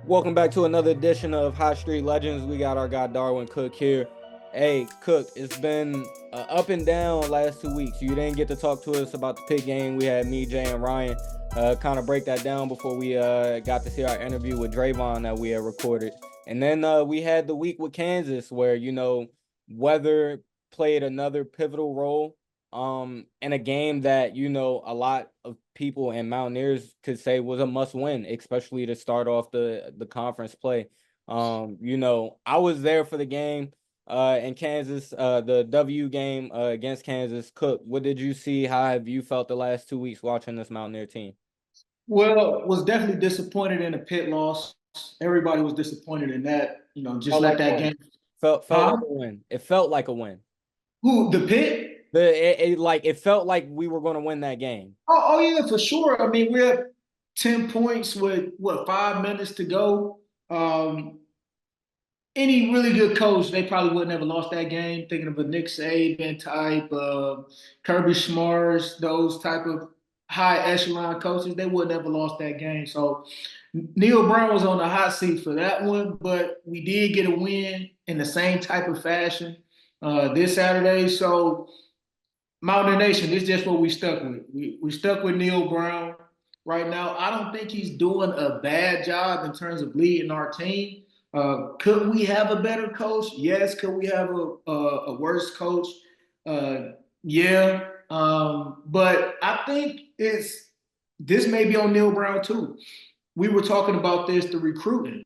Welcome back to another edition of High Street Legends. We got our guy Darwin Cook here. Hey, Cook, it's been up and down last 2 weeks. You didn't get to talk to us about the pit game. We had me, Jay, and Ryan kind of break that down before we got to see our interview with Draymond that we had recorded. And then we had the week with Kansas where, weather played another pivotal role in a game that, a lot of people and Mountaineers could say was a must win, especially to start off the conference play. I was there for the game in Kansas, the W game against Kansas. Cook, what did you see? How have you felt the last 2 weeks watching this Mountaineer team? Well, was definitely disappointed in the pit loss. Everybody was disappointed in that. Just Felt let like a that win. game. Felt Huh? like a win. It felt like a win. Who the pit? It felt like we were going to win that game. Oh yeah, for sure. I mean, we're at 10 points with what 5 minutes to go. Um, any really good coach, they probably would never lost that game. Thinking of a Nick Saban type, Kirby Smarts, those type of high echelon coaches, they would never lost that game. So Neil Brown was on the hot seat for that one, but we did get a win in the same type of fashion this Saturday. So Mountain Nation, this is just what we stuck with. We stuck with Neil Brown right now. I don't think he's doing a bad job in terms of leading our team. Could we have a better coach? Yes. Could we have a worse coach? Yeah. But I think this may be on Neil Brown too. We were talking about this, the recruiting.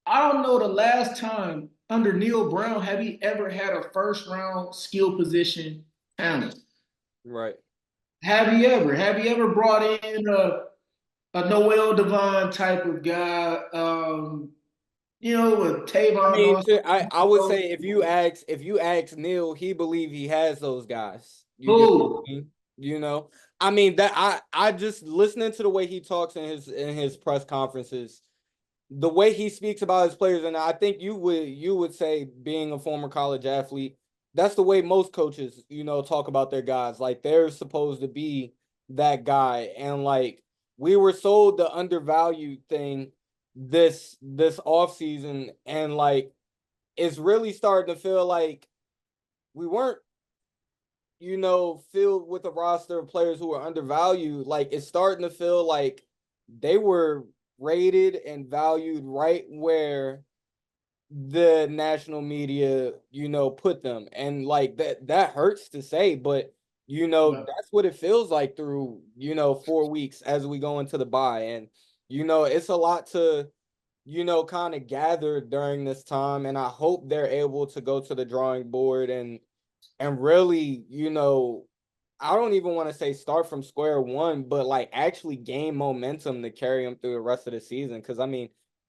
I don't know the last time under Neil Brown have he ever had a first round skill position talent. Right. Have you ever? Have you ever brought in a Noel Devine type of guy? A I Tavon mean, Austin. I would say if you ask Neil, he believe he has those guys. You get what Who? I mean? I mean that I just listening to the way he talks in his press conferences, the way he speaks about his players, and I think you would say being a former college athlete, that's the way most coaches, talk about their guys. Like they're supposed to be that guy. And like we were sold the undervalued thing this off season, and like it's really starting to feel like we weren't, filled with a roster of players who are undervalued. Like it's starting to feel like they were rated and valued right where the national media, put them. And like that hurts to say, but that's what it feels like through, 4 weeks as we go into the bye. And it's a lot to, kind of gather during this time. And I hope they're able to go to the drawing board and really, I don't even want to say start from square one, but like actually gain momentum to carry them through the rest of the season. Because I mean,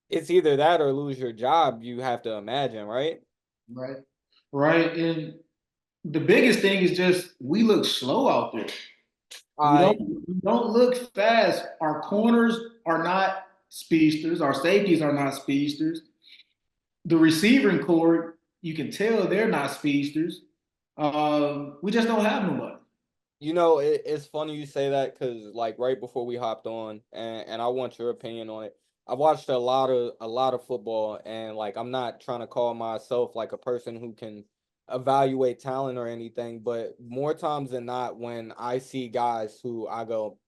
it's either that or lose your job. You have to imagine, right? Right. Right. And the biggest thing is just we look slow out there. We I don't we don't look fast. Our corners are not speedsters. Our safeties are not speedsters. The receiving core, you can tell they're not speedsters. We just don't have nobody. it's funny you say that because like right before we hopped on, and I want your opinion on it. I've watched a lot of football, and like I'm not trying to call myself like a person who can evaluate talent or anything, but more times than not, when I see guys who I go,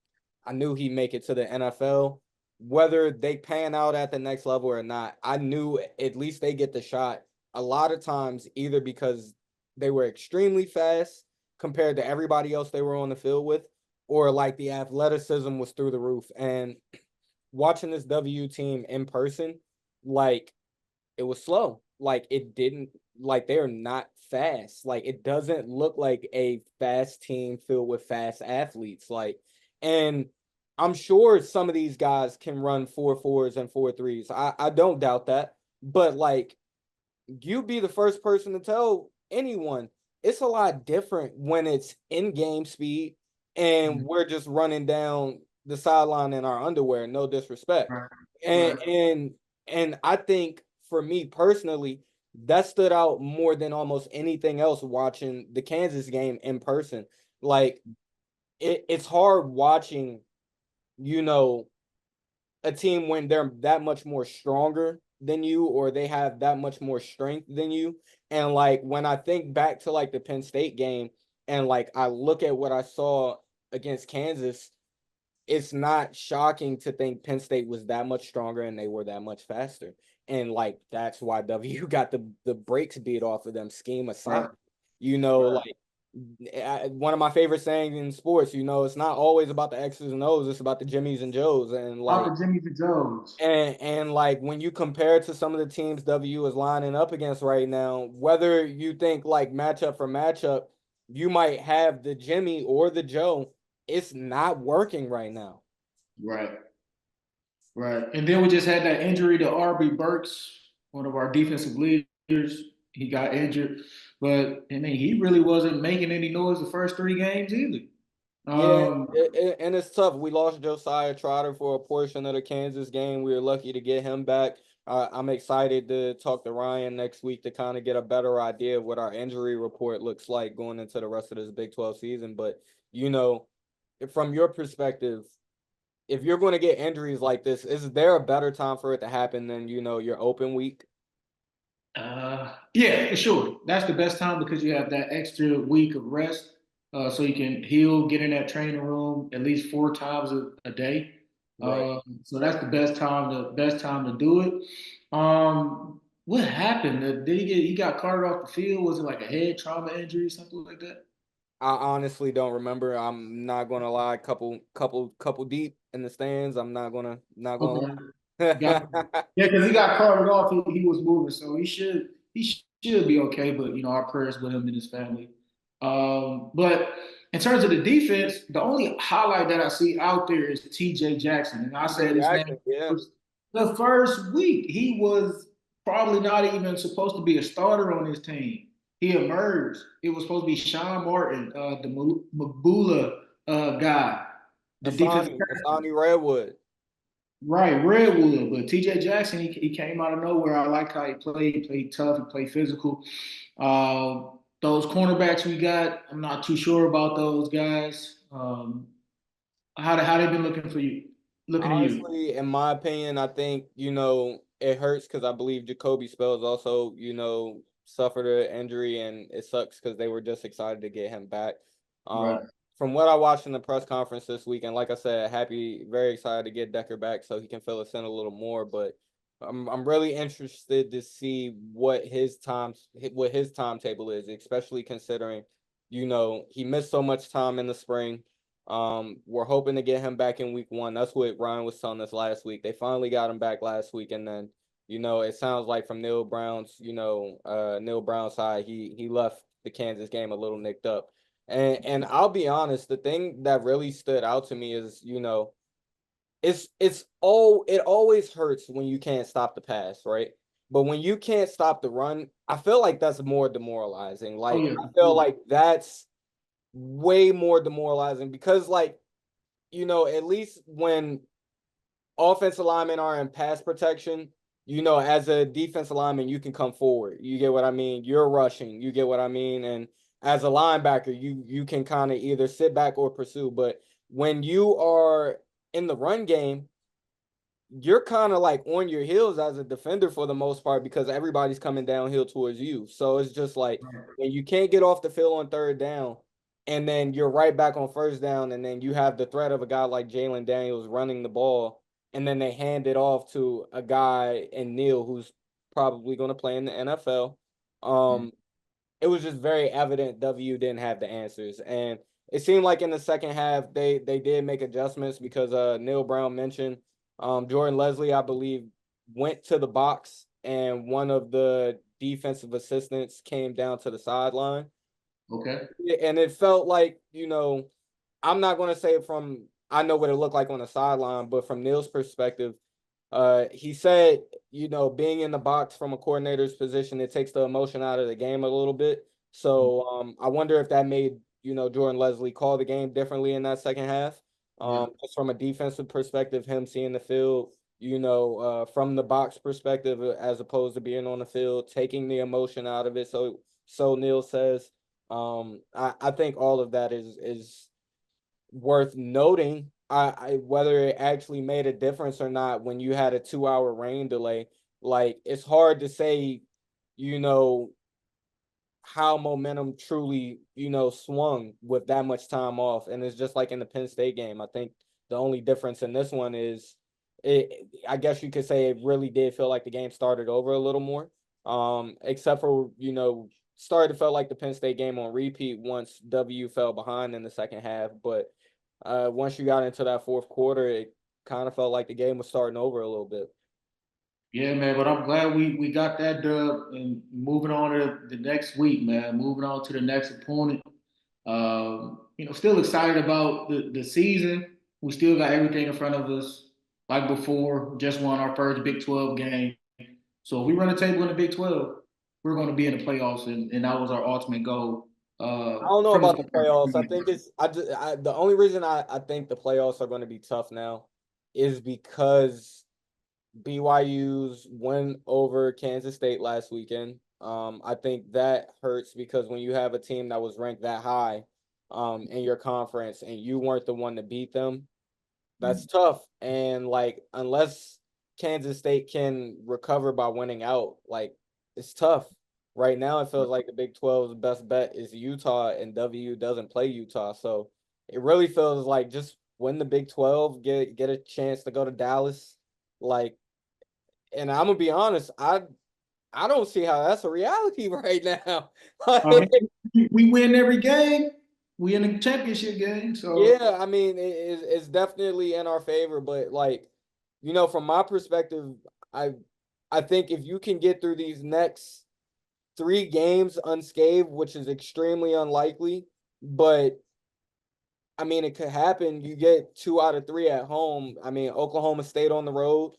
I knew he'd make it to the NFL, whether they pan out at the next level or not, I knew at least they get the shot. A lot of times, either because they were extremely fast compared to everybody else they were on the field with, or like the athleticism was through the roof. And watching this W team in person, like it was slow. Like it didn't, like they're not fast. Like it doesn't look like a fast team filled with fast athletes. Like, and I'm sure some of these guys can run 4.4s and 4.3s. I don't doubt that. But like you be the first person to tell anyone it's a lot different when it's in-game speed and we're just running down the sideline in our underwear, no disrespect. Right. and Right. and and I think for me personally, that stood out more than almost anything else watching the Kansas game in person. Like it's hard watching, you know a team when they're that much more stronger than you or they have that much more strength than you. And like when I think back to like the Penn State game and like I look at what I saw against Kansas, it's not shocking to think Penn State was that much stronger and they were that much faster. And like that's why W got the brakes beat off of them, scheme aside. Right. You know, Right. like one of my favorite sayings in sports, you know, it's not always about the X's and O's, it's about the Jimmies and Joes. And Out like the Jimmy the Joes. and like when you compare it to some of the teams W is lining up against right now, whether you think like matchup for matchup, you might have the Jimmy or the Joe. It's not working right now. Right. Right. And then we just had that injury to RB Burks, one of our defensive leaders. He got injured, but I mean, he really wasn't making any noise the first 3 games either. Yeah, Um, and it's tough. We lost Josiah Trotter for a portion of the Kansas game. We were lucky to get him back. I'm excited to talk to Ryan next week to kind of get a better idea of what our injury report looks like going into the rest of this Big 12 season. But, you know, from your perspective, if you're going to get injuries like this, is there a better time for it to happen than, you know, your open week? yeah, for sure. That's the best time because you have that extra week of rest, so you can heal, get in that training room at least 4 times a day. Right. So that's the best time to do it. What happened? Did he got carted off the field? Was it like a head trauma injury, something like that? I honestly don't remember. I'm not gonna lie. Couple deep in the stands. I'm not gonna Okay. Got lie. Yeah, because he got carted off. He was moving, so he should be okay. But our prayers with him and his family. But in terms of the defense, the only highlight that I see out there is T.J. Jackson, and I TJ said his name Jackson, yeah. the first week. He was probably not even supposed to be a starter on his team. He emerged. It was supposed to be Sean Martin, the Mabula guy, the defensive. Asani Redwood. Right, Redwood, but T.J. Jackson, he came out of nowhere. I like how he played. He played tough. He played physical. Those cornerbacks we got, I'm not too sure about those guys. How they been looking for you? Looking to you? Honestly, in my opinion, I think, you know, it hurts because I believe Jacoby Spells also, you know, suffered an injury and it sucks because they were just excited to get him back. Um, Right. from what I watched in the press conference this week, and like I said, very excited to get Decker back so he can fill us in a little more. But I'm really interested to see what his timetable is, especially considering, you know, he missed so much time in the spring. We're hoping to get him back in week 1. That's what Ryan was telling us last week. They finally got him back last week, and then, you know, it sounds like from Neil Brown's, Neil Brown's side, he left the Kansas game a little nicked up. And I'll be honest, the thing that really stood out to me is, you know, it always hurts when you can't stop the pass, right? But when you can't stop the run, I feel like that's more demoralizing. Oh Like yeah, I feel like that's way more demoralizing because like, you know, at least when offensive linemen are in pass protection, you know, as a defensive lineman, you can come forward. You get what I mean? You're rushing. You get what I mean? And as a linebacker, you can kind of either sit back or pursue. But when you are in the run game, you're kind of like on your heels as a defender for the most part because everybody's coming downhill towards you. So it's just like when you can't get off the field on third down, and then you're right back on first down, and then you have the threat of a guy like Jalen Daniels running the ball, and then they hand it off to a guy in Neil who's probably going to play in the NFL. Um, it was just very evident W didn't have the answers, and it seemed like in the second half they did make adjustments because Neil Brown mentioned Jordan Leslie, I believe, went to the box and one of the defensive assistants came down to the sideline. okay. And it felt like, you know, I'm not going to say I know what it looked like on the sideline, but from Neil's perspective, he said, you know, being in the box from a coordinator's position, it takes the emotion out of the game a little bit. So I wonder if that made, you know, Jordan Leslie call the game differently in that second half. Yeah. Just from a defensive perspective, him seeing the field, you know, from the box perspective, as opposed to being on the field, taking the emotion out of it. So Neil says, I think all of that is worth noting. whether it actually made a difference or not when you had a 2 hour rain delay, like it's hard to say, you know, how momentum truly, swung with that much time off. And it's just like in the Penn State game. I think the only difference in this one is I guess you could say it really did feel like the game started over a little more. Except for, started to feel like the Penn State game on repeat once W fell behind in the second half. But once you got into that fourth quarter, it kind of felt like the game was starting over a little bit. Yeah, man, but I'm glad we got that dub and moving on to the next week, man. Moving on to the next opponent. Still excited about the season. We still got everything in front of us. Like before, just won our first Big 12 game. So if we run the table in the Big 12, we're going to be in the playoffs, and that was our ultimate goal. I don't know From the about the start. playoffs. I think the only reason I think the playoffs are going to be tough now is because BYU's win over Kansas State last weekend. I think that hurts because when you have a team that was ranked that high, in your conference and you weren't the one to beat them, that's tough. And like, unless Kansas State can recover by winning out, like it's tough. Right now, it feels like the Big 12's best bet is Utah, and WU doesn't play Utah. So it really feels like just win the Big 12, get a chance to go to Dallas. Like, and I'm gonna be honest, I don't see how that's a reality right now. I Like, mean, we win every game. We in the championship game. So yeah, I mean, it's definitely in our favor, but like, from my perspective, I I think if you can get through these next 3 games unscathed, which is extremely unlikely, but I mean, it could happen. You get 2 out of 3 at home. I mean, Oklahoma State on the road.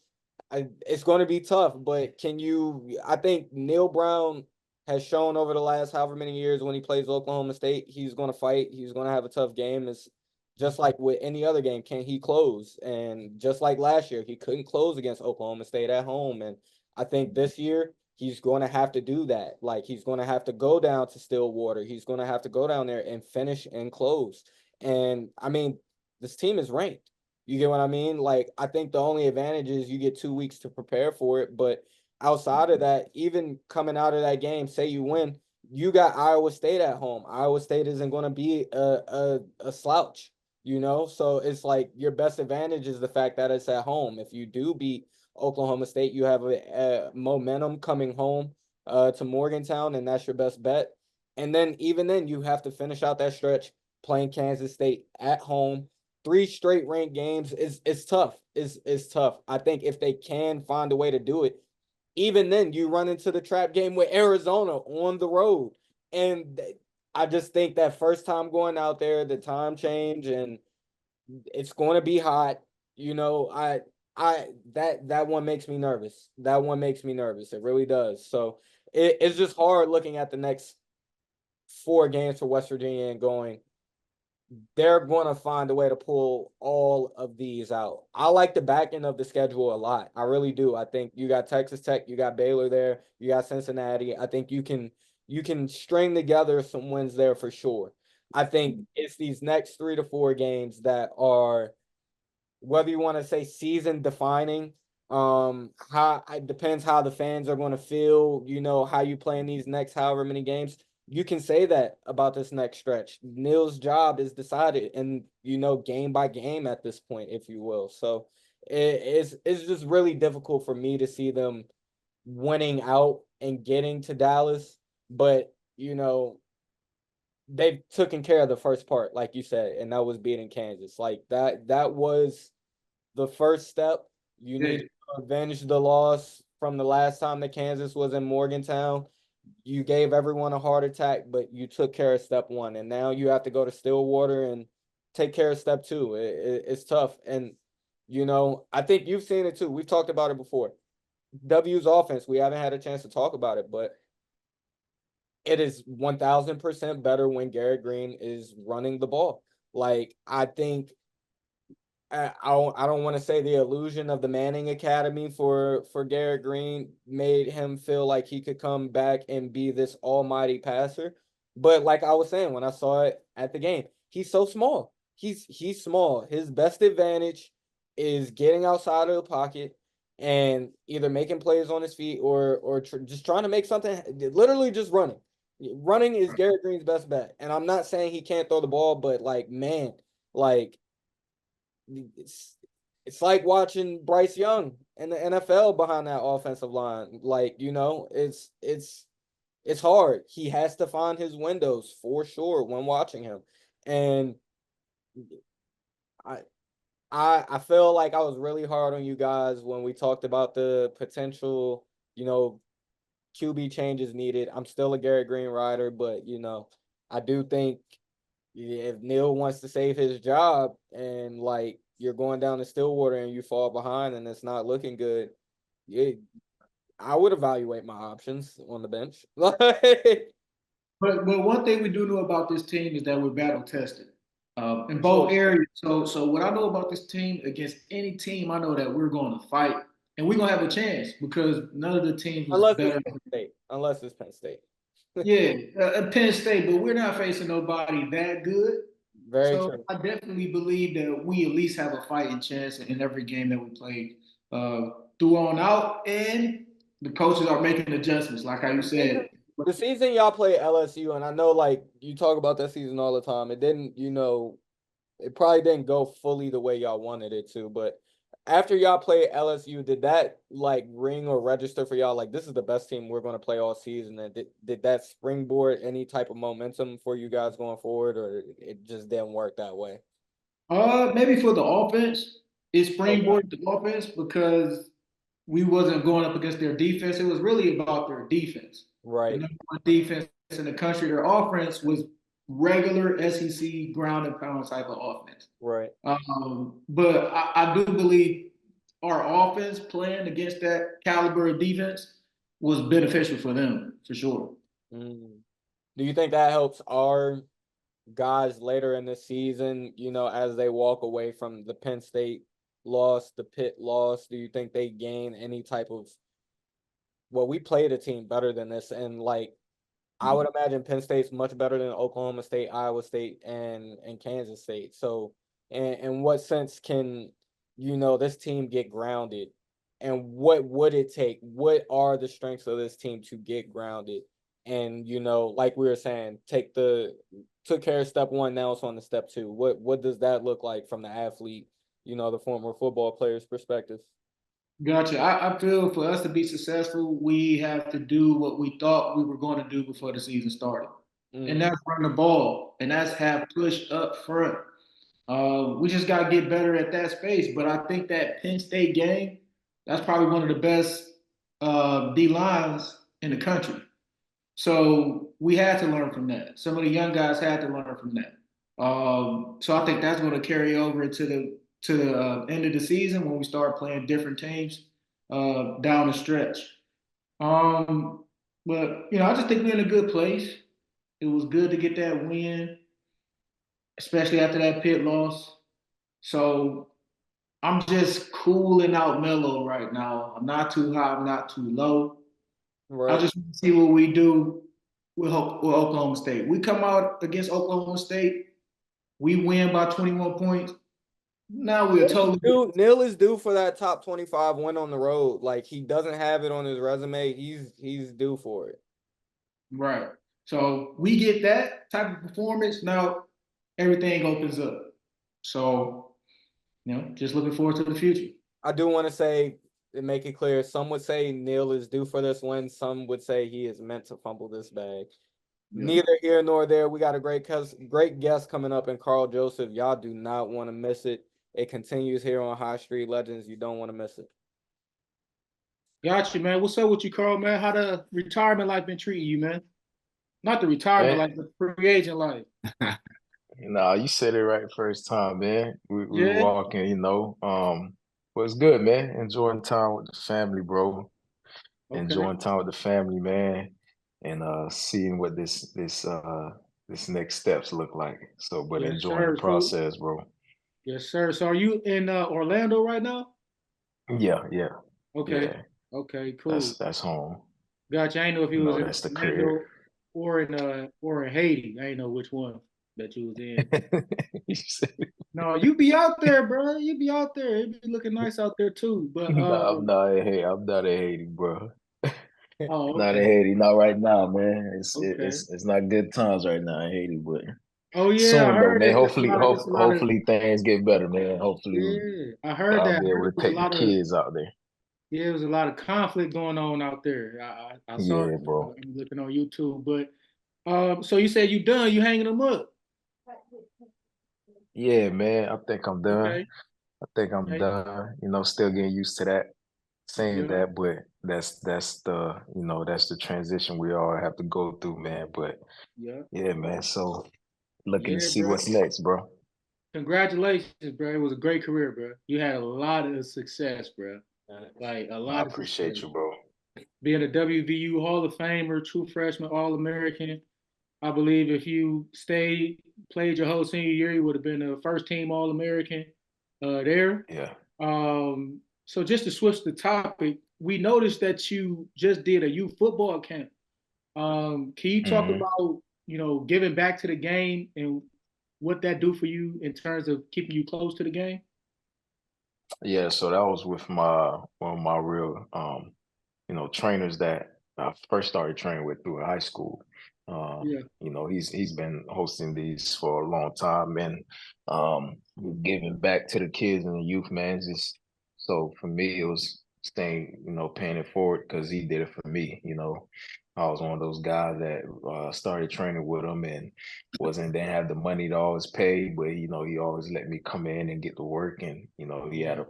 It's going to be tough, but can you? I think Neil Brown has shown over the last however many years when he plays Oklahoma State, he's going to fight. He's going to have a tough game. It's just like with any other game. Can he close? And just like last year, he couldn't close against Oklahoma State at home. And I think this year he's going to have to do that. Like he's going to have to go down to Stillwater. He's going to have to go down there and finish and close. And I mean, this team is ranked. You get what I mean? Like, I think the only advantage is you get 2 weeks to prepare for it. But outside of that, even coming out of that game, say you win, you got Iowa State at home. Iowa State isn't going to be a slouch, So it's like your best advantage is the fact that it's at home. If you do beat Oklahoma State, you have a momentum coming home to Morgantown, and that's your best bet. And then even then, you have to finish out that stretch playing Kansas State at home. 3 straight ranked games is tough. Is tough. I think if they can find a way to do it, even then you run into the trap game with Arizona on the road. And I just think that first time going out there, the time change, and it's going to be hot. That one makes me nervous. That one makes me nervous. It really does. So it's just hard looking at the next 4 games for West Virginia and going, they're going to find a way to pull all of these out. I like the back end of the schedule a lot. I really do. I think you got Texas Tech, you got Baylor there, you got Cincinnati. I think you can string together some wins there for sure. I think it's these next 3 to 4 games that are, whether you want to say season defining, how it depends how the fans are going to feel, how you play in these next however many games. You can say that about this next stretch. Neil's job is decided, and game by game at this point, if you will. So it's just really difficult for me to see them winning out and getting to Dallas, but they've taken care of the first part, like you said, and that was beating Kansas. Like that was the first step. You yeah, need to avenge the loss from the last time that Kansas was in Morgantown. You gave everyone a heart attack, but you took care of step one, and now you have to go to Stillwater and take care of step two. It's tough, and I think you've seen it too. We've talked about it before. W's offense, we haven't had a chance to talk about it, but it is 1000% better when Garrett Green is running the ball. Like, I think I don't want to say the illusion of the Manning Academy for Garrett Green made him feel like he could come back and be this almighty passer. But like I was saying, when I saw it at the game, he's so small. he's small. His best advantage is getting outside of the pocket and either making plays on his feet or just trying to make something. Literally, just running. Running is Garrett Green's best bet, and I'm not saying he can't throw the ball, but like man, like it's it's like watching Bryce Young in the NFL behind that offensive line. Like, it's hard. He has to find his windows for sure when watching him. And I I feel like I was really hard on you guys when we talked about the potential, QB changes needed. I'm still a Garrett Green rider, but I do think if Neil wants to save his job and like you're going down to Stillwater and you fall behind and it's not looking good, I would evaluate my options on the bench. But one thing we do know about this team is that we're battle tested in Sure. both areas. So what I know about this team against any team, I know that we're going to fight and we're gonna have a chance because none of the teams was Unless it's better. Penn State. Unless it's Penn State. Yeah, at Penn State, but we're not facing nobody that good. Very So true. I definitely believe that we at least have a fighting chance in every game that we played through on out, and the coaches are making adjustments, like how you The season, said. the season y'all play LSU, and I know like you talk about that season all the time. It didn't, it probably didn't go fully the way y'all wanted it to, but after y'all play LSU, did that like ring or register for y'all? Like, this is the best team we're going to play all season. And did that springboard any type of momentum for you guys going forward, or it just didn't work that way? Maybe for the offense, it Okay. springboarded the offense because we wasn't going up against their defense. It was really about their defense. The Right. number one defense in the country. Their offense was regular SEC ground and pound type of offense. Right. But I do believe our offense playing against that caliber of defense was beneficial for them for sure. Mm. Do you think that helps our guys later in the season, as they walk away from the Penn State loss, the Pitt loss? Do you think they gain any type of, well, we played a team better than this, and like I would imagine Penn State's much better than Oklahoma State, Iowa State, and Kansas State. So, in what sense can this team get grounded, and what would it take? What are the strengths of this team to get grounded? And like we were saying, took care of step one. Now it's on to step two. What does that look like from the athlete, the former football player's perspective? Gotcha. I feel for us to be successful, we have to do what we thought we were going to do before the season started. And Mm, that's run the ball. And that's have push up front. We just got to get better at that space. But I think that Penn State game, that's probably one of the best D lines in the country. So we had to learn from that. Some of the young guys had to learn from that. So I think that's going to carry over to the end of the season when we start playing different teams down the stretch. Um, but I just think we're in a good place. It was good to get that win, especially after that pit loss. So I'm just cooling out mellow right now. I'm not too high, I'm not too low. I right. just want to see what we do with Oklahoma State. We come out against Oklahoma State, we win by 21 points. Now we're totally Neil is due for that top 25 win on the road. Like he doesn't have it on his resume. He's due for it. right. So we get that type of performance. Now everything opens up. So, just looking forward to the future. I do want to say and make it clear. Some would say Neil is due for this win. Some would say he is meant to fumble this bag. Yeah. Neither here nor there. We got a great guest coming up in Carl Joseph. Y'all do not want to miss it. It continues here on High Street Legends. You don't want to miss it. Gotcha, man. What's up with you, Carl, man? How the retirement life been treating you, man? Not the retirement Man, life, the free agent life. nah, you said it right first time, man. We Yeah. walking, but it's good, man. Enjoying time with the family, bro. Okay. Enjoying time with the family, man, and seeing what this next steps look like. So, but Yes, enjoying the sir. So, process, bro. yes, sir. So, are you in Orlando right now? Yeah, yeah, Okay. yeah. Okay. Cool. That's home. Gotcha. I didn't know if he was in That's the crib. Orlando or in Haiti. I didn't know which one. that you was in. You said- No, you be out there, bro. You be out there. It be looking nice out there too. But Nah, I'm not in Haiti, bro. oh, Not in okay, Haiti, not right now, man. okay. It's not good times right now in Haiti, but Oh yeah, I soon though, heard man. it's a lot of it's a lot of Hopefully things get better, man. Hopefully yeah. I heard I'll that. be I heard able it to was a take the lot of kids out there. yeah, there was a lot of conflict going on out there. I saw it. Yeah, bro. I'm looking on YouTube. But so you said you done? You hanging them up? Yeah, man. I think I'm done. Okay, I think I'm okay, done. You know, still getting used to that, saying yeah, that, but that's the that's the transition we all have to go through, man. But yeah, yeah, man. So looking to yeah, see bro. what's next, bro. Congratulations, bro. It was a great career, bro. You had a lot of success, bro. Like a I lot of appreciate success. you, bro. Being a WVU Hall of Famer, true freshman, All American. I believe if you stayed, played your whole senior year, you would have been a first team All American there. Yeah. So just to switch the topic, we noticed that you just did a youth football camp. Can you talk hmm about, giving back to the game and what that do for you in terms of keeping you close to the game? Yeah, so that was with my one of my real trainers that I first started training with through high school. Yeah, He's been hosting these for a long time and giving back to the kids and the youth, man. Just so for me, it was staying, paying it forward because he did it for me. I was one of those guys that started training with him and didn't have the money to always pay, but he always let me come in and get to work, and he had yeah, to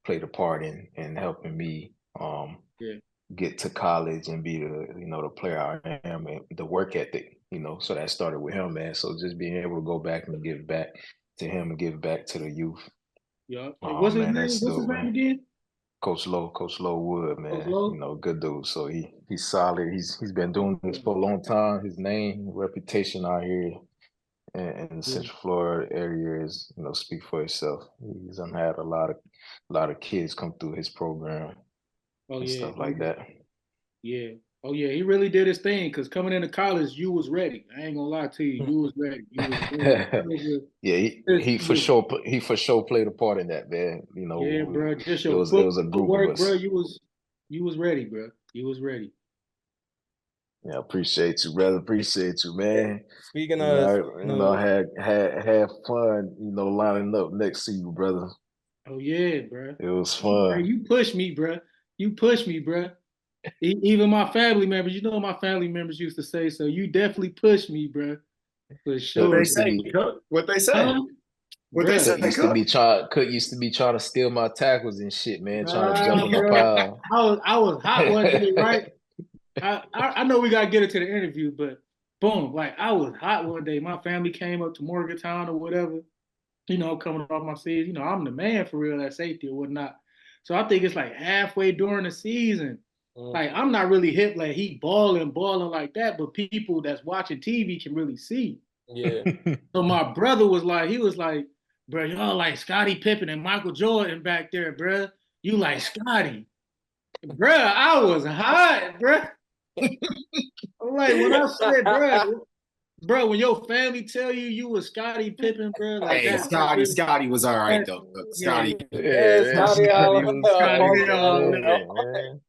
play the part in helping me. yeah, Get to college and be the player I am and the work ethic, so that started with him, man. So just being able to go back and give back to him and give back to the youth. yeah. And Oh what's his man, name? that's What's his dope, name man. again? Coach Low Wood, Coach man, Lowe? good dude. So he's solid. He's been doing this for a long time. His name, reputation out here in the Yeah. Central Florida area is, speak for itself. He's had a lot of kids come through his program Oh and yeah. stuff Oh like yeah. that. Yeah. Oh yeah. He really did his thing because coming into college, you was ready. I ain't gonna lie to you. You was ready. You was ready. Yeah, he for sure played a part in that, man. Yeah, bro. Just It your was it was a group of footwork, bro. us. You was ready, bro. You was ready. Yeah, appreciate you, brother. Appreciate you, man. Speaking of, I had fun, lining up next to you, brother. Oh yeah, bro. It was Hey, fun. you push me, bro. You push me, bro. Even my family members, my family members used to say so. You definitely push me, bro, for What Cook they sure. used to say, be Cook? What they say? Huh? What they Bruh, say, Cook? Cook used to be trying to steal my tackles and shit, man, trying to nah, jump in the bro. pile. I was hot one day, right? I know we gotta get into the interview, but boom, like I was hot one day. My family came up to Morgantown or whatever, coming off my season. I'm the man for real at safety or whatnot. So I think it's like halfway during the season. Like I'm not really hip like he balling like that, but people that's watching TV can really see. yeah. So my brother he was like, bro, y'all like Scottie Pippen and Michael Jordan back there, bro. You like Scottie. Bro, I was hot, bro. I'm like, when I said, bro, when your family tell you was Scottie Pippen, bro, like Hey, Scotty was all right that though. yeah, Scotty, Yeah, Yeah, Scotty Scotty all, was Scottie, Scotty all was they the all know. man, man.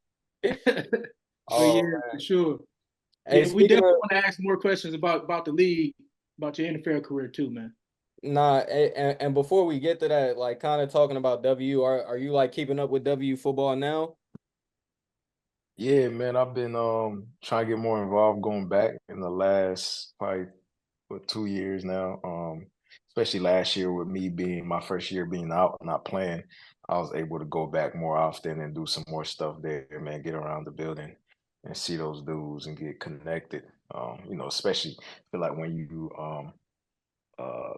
But Oh yeah, for man. sure. Hey, Yeah, we speaking definitely of want to ask more questions about the league, about your NFL career too, man. nah, and before we get to that, like kind of talking about W, are you like keeping up with W football now? Yeah, man, I've been trying to get more involved going back in the last probably 2 years now. Especially last year with me being my first year being out, not playing, I was able to go back more often and do some more stuff there, man, get around the building and see those dudes and get connected. Especially feel like when you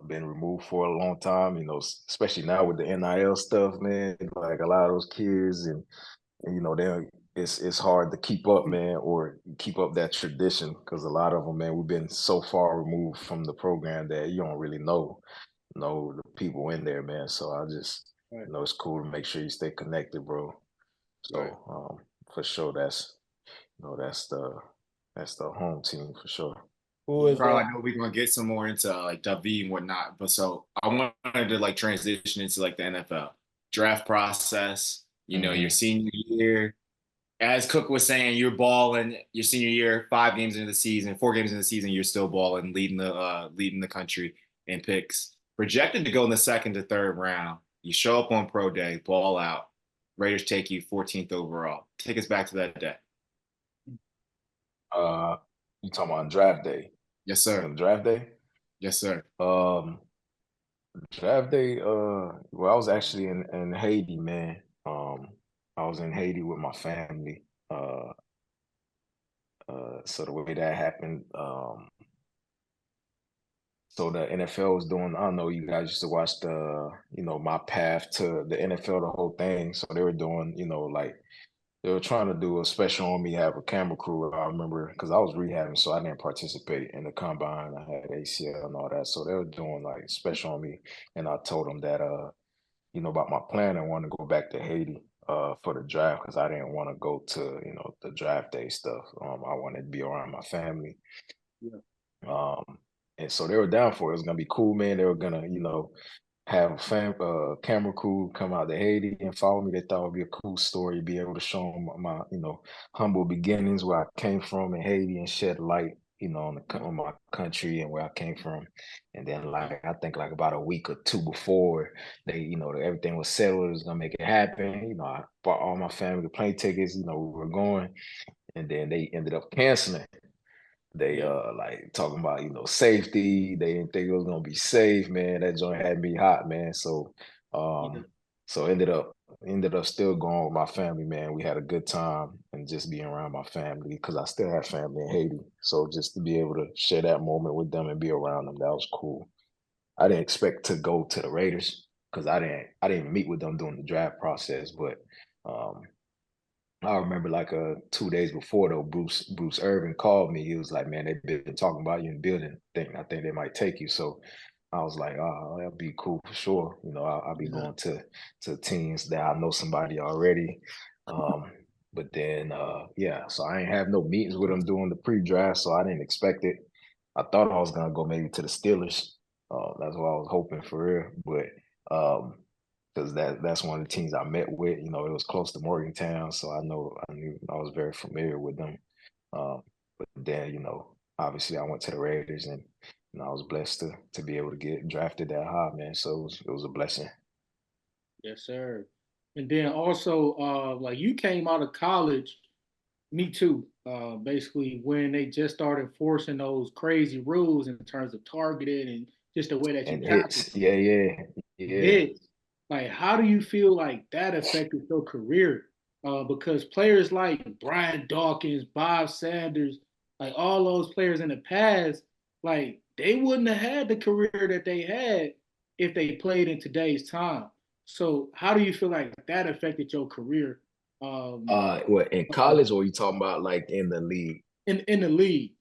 been removed for a long time, especially now with the NIL stuff, man, like a lot of those kids and they it's hard to keep up, man, or keep up that tradition because a lot of them, man, we've been so far removed from the program that you don't really know the people in there, man. So I just Right, it's cool to make sure you stay connected, bro. right. So for sure, that's the home team for sure. Who is Carl, that? I know we're gonna get some more into like WV and whatnot, but so I wanted to like transition into like the NFL draft process. You know, your Mm-hmm. senior year, as Cook was saying, you're balling your senior year, 5 games into the season, 4 games into the season, you're still balling, leading the country in picks. Projected to go in the second to third round. You show up on pro day, ball out. Raiders take you 14th overall. Take us back to that day. You talking about draft day? Yes, sir. On draft day? Yes, sir. Draft day, well, I was actually in Haiti, man. I was in Haiti with my family. So the way that happened, so the NFL was doing, I don't know, you guys used to watch my path to the NFL, the whole thing. So they were doing, like they were trying to do a special on me, have a camera crew. I remember because I was rehabbing, so I didn't participate in the combine. I had ACL and all that. So they were doing like special on me. And I told them that about my plan. I wanted to go back to Haiti for the draft because I didn't want to go to, the draft day stuff. I wanted to be around my family. Yeah. And so they were down for it. It was gonna be cool, man. They were gonna, have a camera crew come out to Haiti and follow me. They thought it would be a cool story, be able to show them my humble beginnings, where I came from in Haiti, and shed light, on my country and where I came from. And then, like, I think like about a week or two before everything was settled, it was gonna make it happen. I bought all my family the plane tickets. We were going, and then they ended up canceling. They like talking about safety. They didn't think it was gonna be safe, man. That joint had me hot, man. So so ended up still going with my family, man. We had a good time and just being around my family because I still have family in Haiti. So just to be able to share that moment with them and be around them, that was cool. I didn't expect to go to the Raiders because I didn't meet with them during the draft process, but um I remember like 2 days before though, Bruce Irvin called me. He was like, "Man, they've been talking about you in the building. I think they might take you." So I was like, "Oh, that'll be cool for sure." I'll be going to teams that I know somebody already. But then yeah, so I ain't have no meetings with them doing the pre-draft, so I didn't expect it. I thought I was gonna go maybe to the Steelers. That's what I was hoping for real, but because that's one of the teams I met with. It was close to Morgantown, so I knew I was very familiar with them. But then, obviously I went to the Raiders, and I was blessed to be able to get drafted that high, man. So it was a blessing. Yes, sir. And then also, like you came out of college, me too. Basically, when they just started forcing those crazy rules in terms of targeted and just the way that you And tackle hits, yeah. hits. Like, how do you feel like that affected your career? Because players like Brian Dawkins, Bob Sanders, like all those players in the past, like they wouldn't have had the career that they had if they played in today's time. So, how do you feel like that affected your career What, in college, or you talking about like in the league? in the league?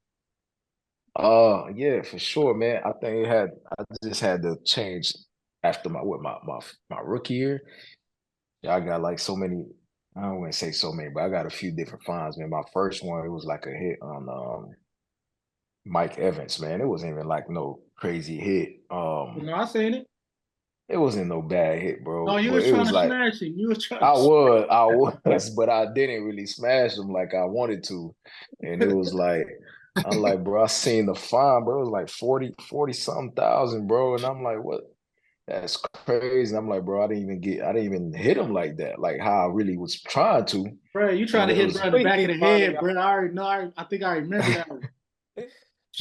Yeah, for sure, man. I just had to change after my rookie year. Yeah, I got like so many. I don't want to say so many, but I got a few different finds, man. My first one, it was like a hit on Mike Evans, man. It wasn't even like no crazy hit. No, I seen it. It wasn't no bad hit, No, bro. you But was it trying was to like smash him. You was trying I to. was, I was, but I didn't really smash him like I wanted to. And it was like, I'm like, bro, I seen the fine, bro. It was like 40 something thousand, bro. And I'm like, what? That's crazy. And I'm like, bro, I didn't even hit him like that, like how I really was trying to. Bro, you trying And to it hit was bro in the back of the Finding head, out. bro. I already know. I think I remember that one.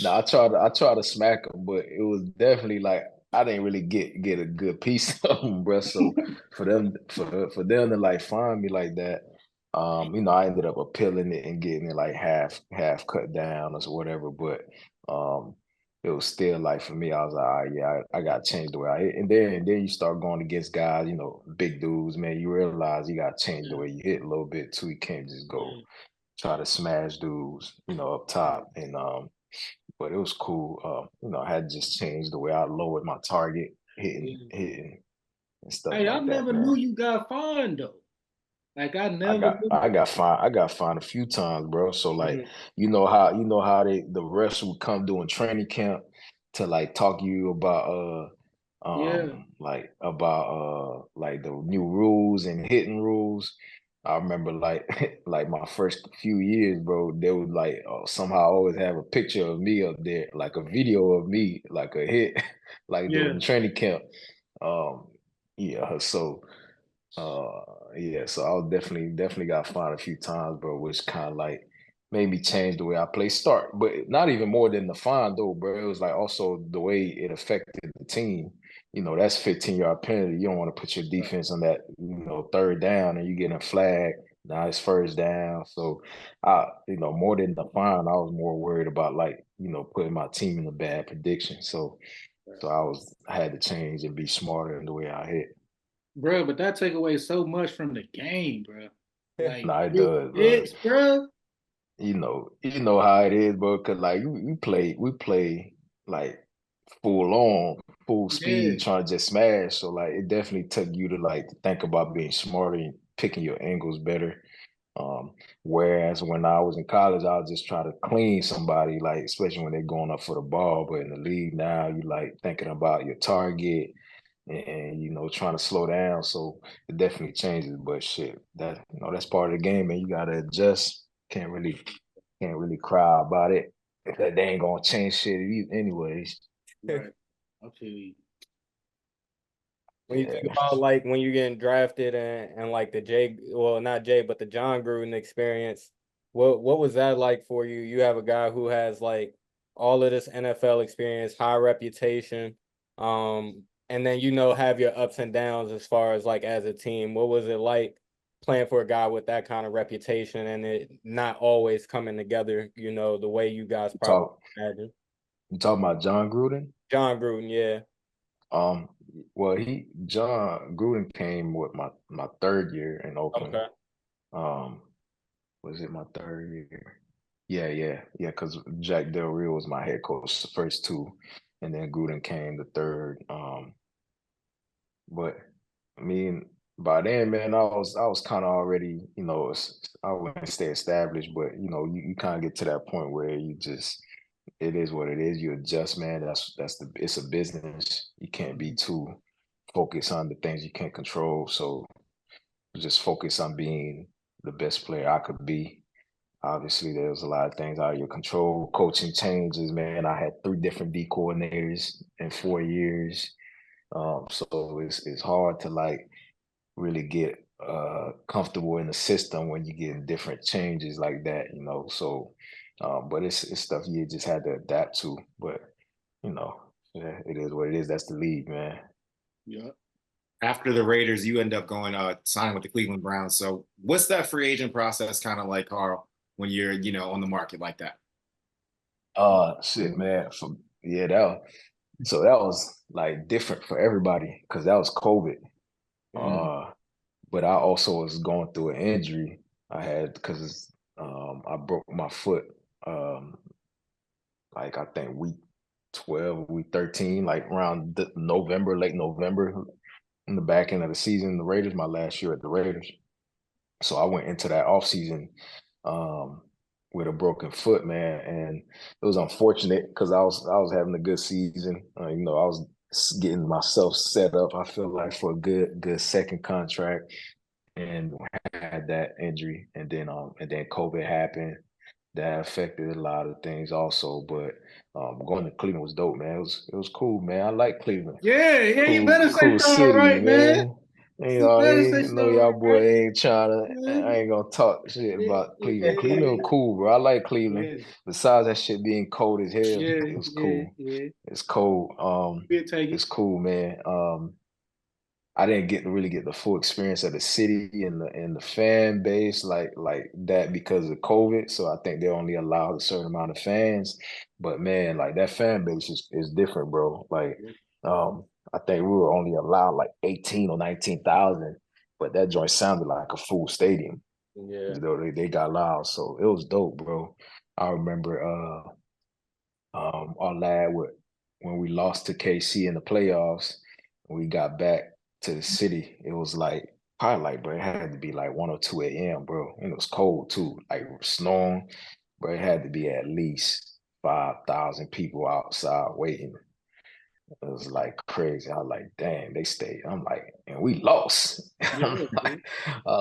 no, I tried to smack him, but it was definitely like I didn't really get a good piece of him, bro. So for them to like find me like that, I ended up appealing it and getting it like half cut down or whatever. But it was still like for me, I was like, all right, yeah, I got to change the way I hit. And then you start going against guys, big dudes, man. You realize you got to change the way you hit a little bit too. You can't just go try to smash dudes, up top. And but it was cool. I had just changed the way I lowered my target, hitting and stuff Hey, I like that, never knew man. you got fined though. Like I never knew. I got fined a few times, bro. So like Mhm. you know how the refs would come during training camp to like talk to you about Yeah, like the new rules and hitting rules. I remember like like my first few years, bro, they would like somehow always have a picture of me up there, like a video of me, like a hit, like yeah, during training camp. Um, yeah, so uh, yeah, so I was definitely got fined a few times, bro, which kind of like made me change the way I play start, but not even more than the fine though, bro. It was like also the way it affected the team. You know, that's 15-yard penalty. You don't want to put your defense on that, third down and you get a flag. Now it's first down. So more than the fine, I was more worried about like, putting my team in a bad prediction. So I had to change and be smarter in the way I hit. bro. But that take away so much from the game, bro. Like Nah, it big does, bro. hits, bro. You know how it is, bro. Cause like we play like full on, full Yeah, speed, trying to just smash. So like it definitely took you to like think about being smarter and picking your angles better. Um, Whereas when I was in college, I would just try to clean somebody, like especially when they're going up for the ball. But in the league now, you like thinking about your target and trying to slow down. So it definitely changes. But shit, that's part of the game, and you gotta adjust. Can't really cry about it. That they ain't gonna change shit anyways. right. I feel you. When you Yeah. think about like when you're getting drafted and like the Jay, well, not Jay, but the John Gruden experience, what was that like for you? You have a guy who has like all of this NFL experience, high reputation, and then have your ups and downs as far as like as a team. What was it like playing for a guy with that kind of reputation and it not always coming together, the way you guys You probably talk imagine? you talking about John Gruden? John Gruden, yeah. Um, well, John Gruden came with my third year in Oakland. Okay. Um, was it my third year? Yeah, because Jack Del Rio was my head coach the first two, and then Gruden came the third. But I mean, by then, man, I was kind of already, I wouldn't stay established, but you kind of get to that point where you just it is what it is. You adjust, man. It's a business. You can't be too focused on the things you can't control. So just focus on being the best player I could be. Obviously, there's a lot of things out of your control. Coaching changes, man. I had 3 different D coordinators in 4 years. So it's hard to like really get comfortable in the system when you get different changes like that. So but it's stuff you just had to adapt to. But yeah, it is what it is. That's the league, man. Yeah. After the Raiders, you end up going signing with the Cleveland Browns. So what's that free agent process kind of like, Carl, when you're on the market like that? Shit, man. So that was like different for everybody because that was COVID. Mm. Uh but I also was going through an injury I had because I broke my foot like I think week 12, week 13, like around November, late November, in the back end of the season, the Raiders, my last year at the Raiders. So I went into that offseason um, with a broken foot, man, and it was unfortunate because I was having a good season. I was getting myself set up. I feel like for a good second contract, and had that injury, and then COVID happened. That affected a lot of things also, but going to Cleveland was dope, man. It was cool, man. I like Cleveland. Yeah, yeah, you better say Cool something city, right, man. man. You I better say ain't something know y'all right, boy man. ain't trying to. Yeah, I ain't gonna talk shit yeah, about Cleveland. yeah, Cleveland cool, bro. I like Cleveland. yeah, Besides that shit being cold as hell, yeah, it was yeah, cool. yeah. It's cold. We'll take it. It's cool, man. I didn't get to really get the full experience of the city and the fan base like that because of COVID. So I think they only allowed a certain amount of fans. But man, like that fan base is different, bro. Like um I think we were only allowed like 18 or 19,000, but that joint sounded like a full stadium. Yeah. They got loud. So it was dope, bro. I remember our lad when we lost to KC in the playoffs, we got back to the city. It was like probably like, bro, it had to be like 1 or 2 a.m., bro. And it was cold too, like snowing, but it had to be at least 5,000 people outside waiting. It was like crazy. I was like, dang, they stayed. I'm like, and we lost. Yeah, I'm bro.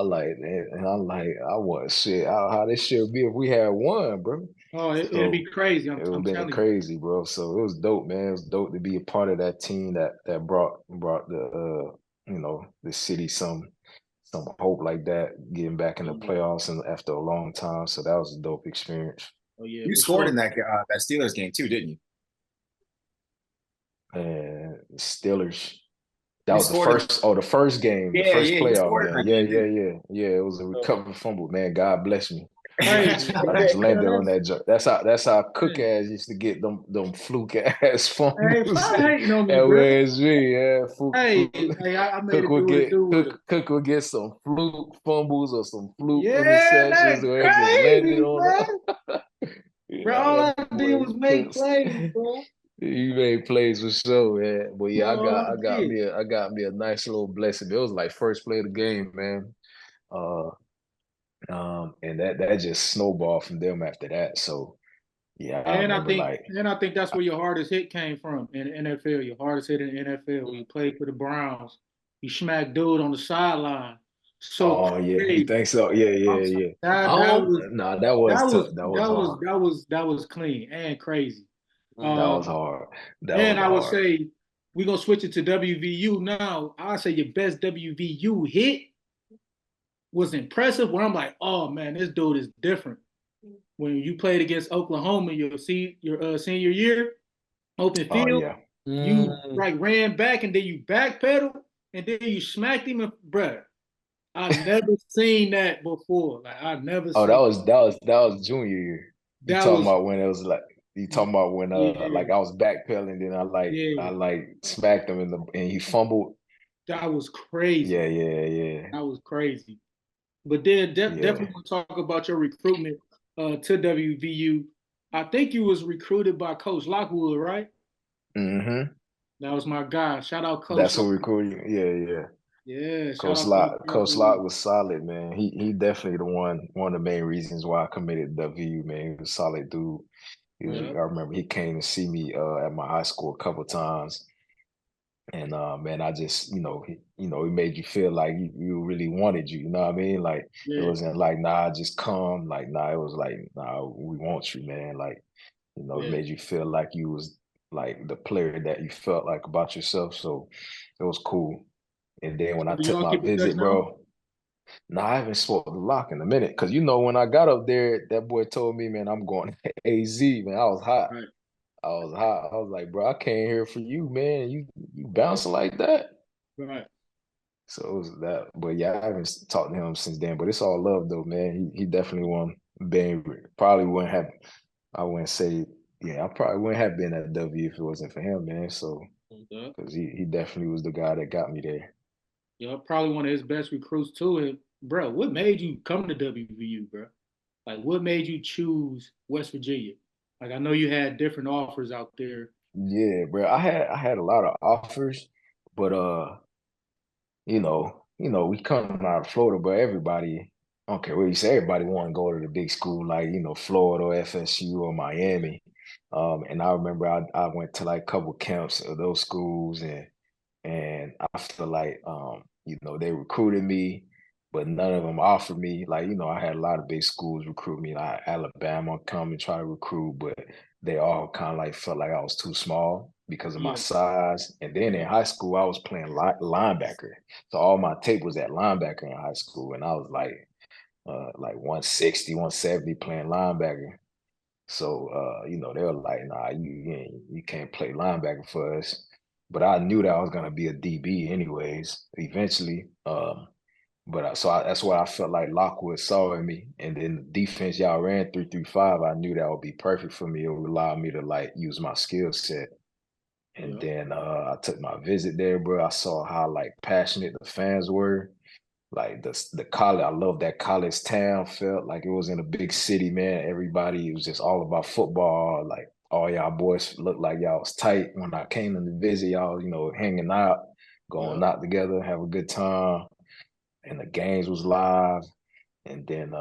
like, and I'm like, I want shit. How this should be if we had won, bro. Oh, it'd be So crazy. it would have I'm been telling you. crazy, bro. So it was dope, man. It was dope to be a part of that team that brought the the city some hope like that, getting back in the Yeah. playoffs and after a long time. So that was a dope experience. Oh yeah, You for scored sure. in that Steelers game too, didn't you? And Steelers. That You was scored in. the first game, the Yeah, first yeah, you playoff scored in game. that Yeah, game, yeah, didn't yeah. Yeah, it was a recovered fumble, man. God bless me. Crazy, I bro. just Yeah, landed on that joke. That's how Cook hey, ass used to get them fluke ass hey, fumbles stop hating on me, at bro. WSG. Yeah, Hey, hey, I made Cook it would do what it get do with it. Cook would get some fluke fumbles or some fluke Yeah, interceptions that's where it just landed crazy, on bro. the Bro, all that I did boy was make Cooks. plays, bro. He made plays for sure, man. But yeah, Bro, all I did. I got me a nice little blessing. It was like first play of the game, man. Uh, and that just snowballed from them after that. So yeah, I remember like, And I think that's where your hardest hit came from in the NFL. Your hardest hit in the NFL when you played for the Browns. You smacked dude on the sideline. So oh yeah, you crazy. think so? Yeah, I'm yeah, sorry. yeah. That was Nah, that was tough. That was hard. that was clean and crazy. That was Um, hard. That and was I would hard. say we're gonna switch it to WVU now. I say your best WVU hit was impressive. Where I'm like, oh man, this dude is different. When you played against Oklahoma, your senior year, open Oh field, yeah. you Mm. like ran back and then you backpedaled and then you smacked him, and, bruh. I never seen that before. Like I never Oh, seen that was junior year. You that talking was about when it was like you talking about when yeah, like I was backpedaling, then I yeah. like smacked him and he fumbled. That was crazy. Yeah, yeah, yeah, That was crazy. But then yeah. definitely want to talk about your recruitment to WVU. I think you was recruited by Coach Lockwood, right? Mm-hmm. That was my guy. Shout out Coach That's Lock. who recruited you. Yeah, yeah. Yeah, shout out Coach Coach Lockwood. Lock was solid, man. He definitely the one of the main reasons why I committed to WVU, man. He was a solid dude. Yeah, I remember he came to see me at my high school a couple times. And man, I just, he made you feel like you really wanted you, you know what I mean? Like it yeah, wasn't like, nah, just come. Like, nah, it was like, nah, we want you, man. Like, it yeah. made you feel like you was like the player that you felt like about yourself. So it was cool. And then when So I do took y'all my keep in touch visit, now? bro, nah, I haven't spoke to Lock in a minute. Cause when I got up there, that boy told me, man, I'm going to AZ, man. I was hot. Right, I was hot. I was like, bro, I came here for you, man. You bouncing like that. right. So it was that. But yeah, I haven't talked to him since then. But it's all love though, man. He definitely won. Been probably wouldn't have. I wouldn't say. Yeah, I probably wouldn't have been at W if it wasn't for him, man. So Yeah, because he definitely was the guy that got me there. yeah, probably one of his best recruits too. And bro, what made you come to WVU, bro? Like, what made you choose West Virginia? Like, I know you had different offers out there. Yeah, bro. I had a lot of offers, but we come out of Florida, but everybody, I don't care what you say, everybody want to go to the big school like, Florida or FSU or Miami. And I remember I went to like a couple camps of those schools and I feel like they recruited me, but none of them offered me. Like, I had a lot of big schools recruit me, like Alabama come and try to recruit, but they all kind of like felt like I was too small because of my Yeah, size. And then in yeah, high school, I was playing linebacker. So all my tape was at linebacker in high school. And I was like 160, 170 playing linebacker. So they were like, nah, you can't play linebacker for us. But I knew that I was gonna be a DB anyways, eventually. That's why I felt like Lockwood saw in me. And then the defense y'all ran 3-3-5, I knew that would be perfect for me. It would allow me to like use my skill set. And yeah, then I took my visit there, bro. I saw how like passionate the fans were. Like the college, I love that college town. Felt like it was in a big city, man. Everybody, it was just all about football. Like all y'all boys looked like y'all was tight when I came in to visit y'all. Hanging out, yeah, going out together, have a good time. and the games was live, and then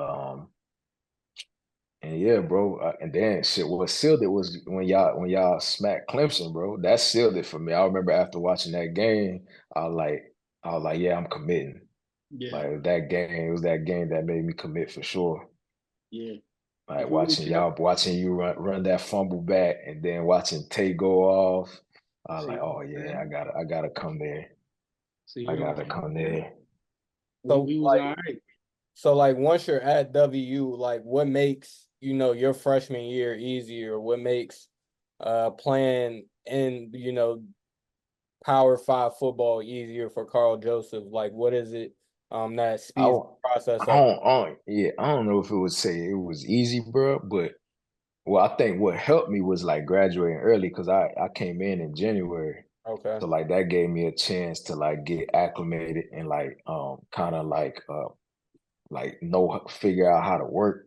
and yeah, bro, and then shit. What sealed it was when y'all smacked Clemson, bro. That sealed it for me. I remember after watching that game, I was like, yeah, I'm committing. Yeah, Like that game, it was that game that made me commit for sure. yeah. Like If we would have watching you run that fumble back, and then watching Tay go off. I was see like, what oh I'm yeah, saying? I gotta come there. See I what I'm gotta saying? come there. So We was like, all right. once you're at WU, like what makes, your freshman year easier? What makes playing in, Power Five football easier for Carl Joseph? Like what is it that I, speeds the process up? yeah, I don't know if it would say it was easy, bro, but well, I think what helped me was like graduating early because I came in January. Okay. So like that gave me a chance to like get acclimated and like kind of like figure out how to work.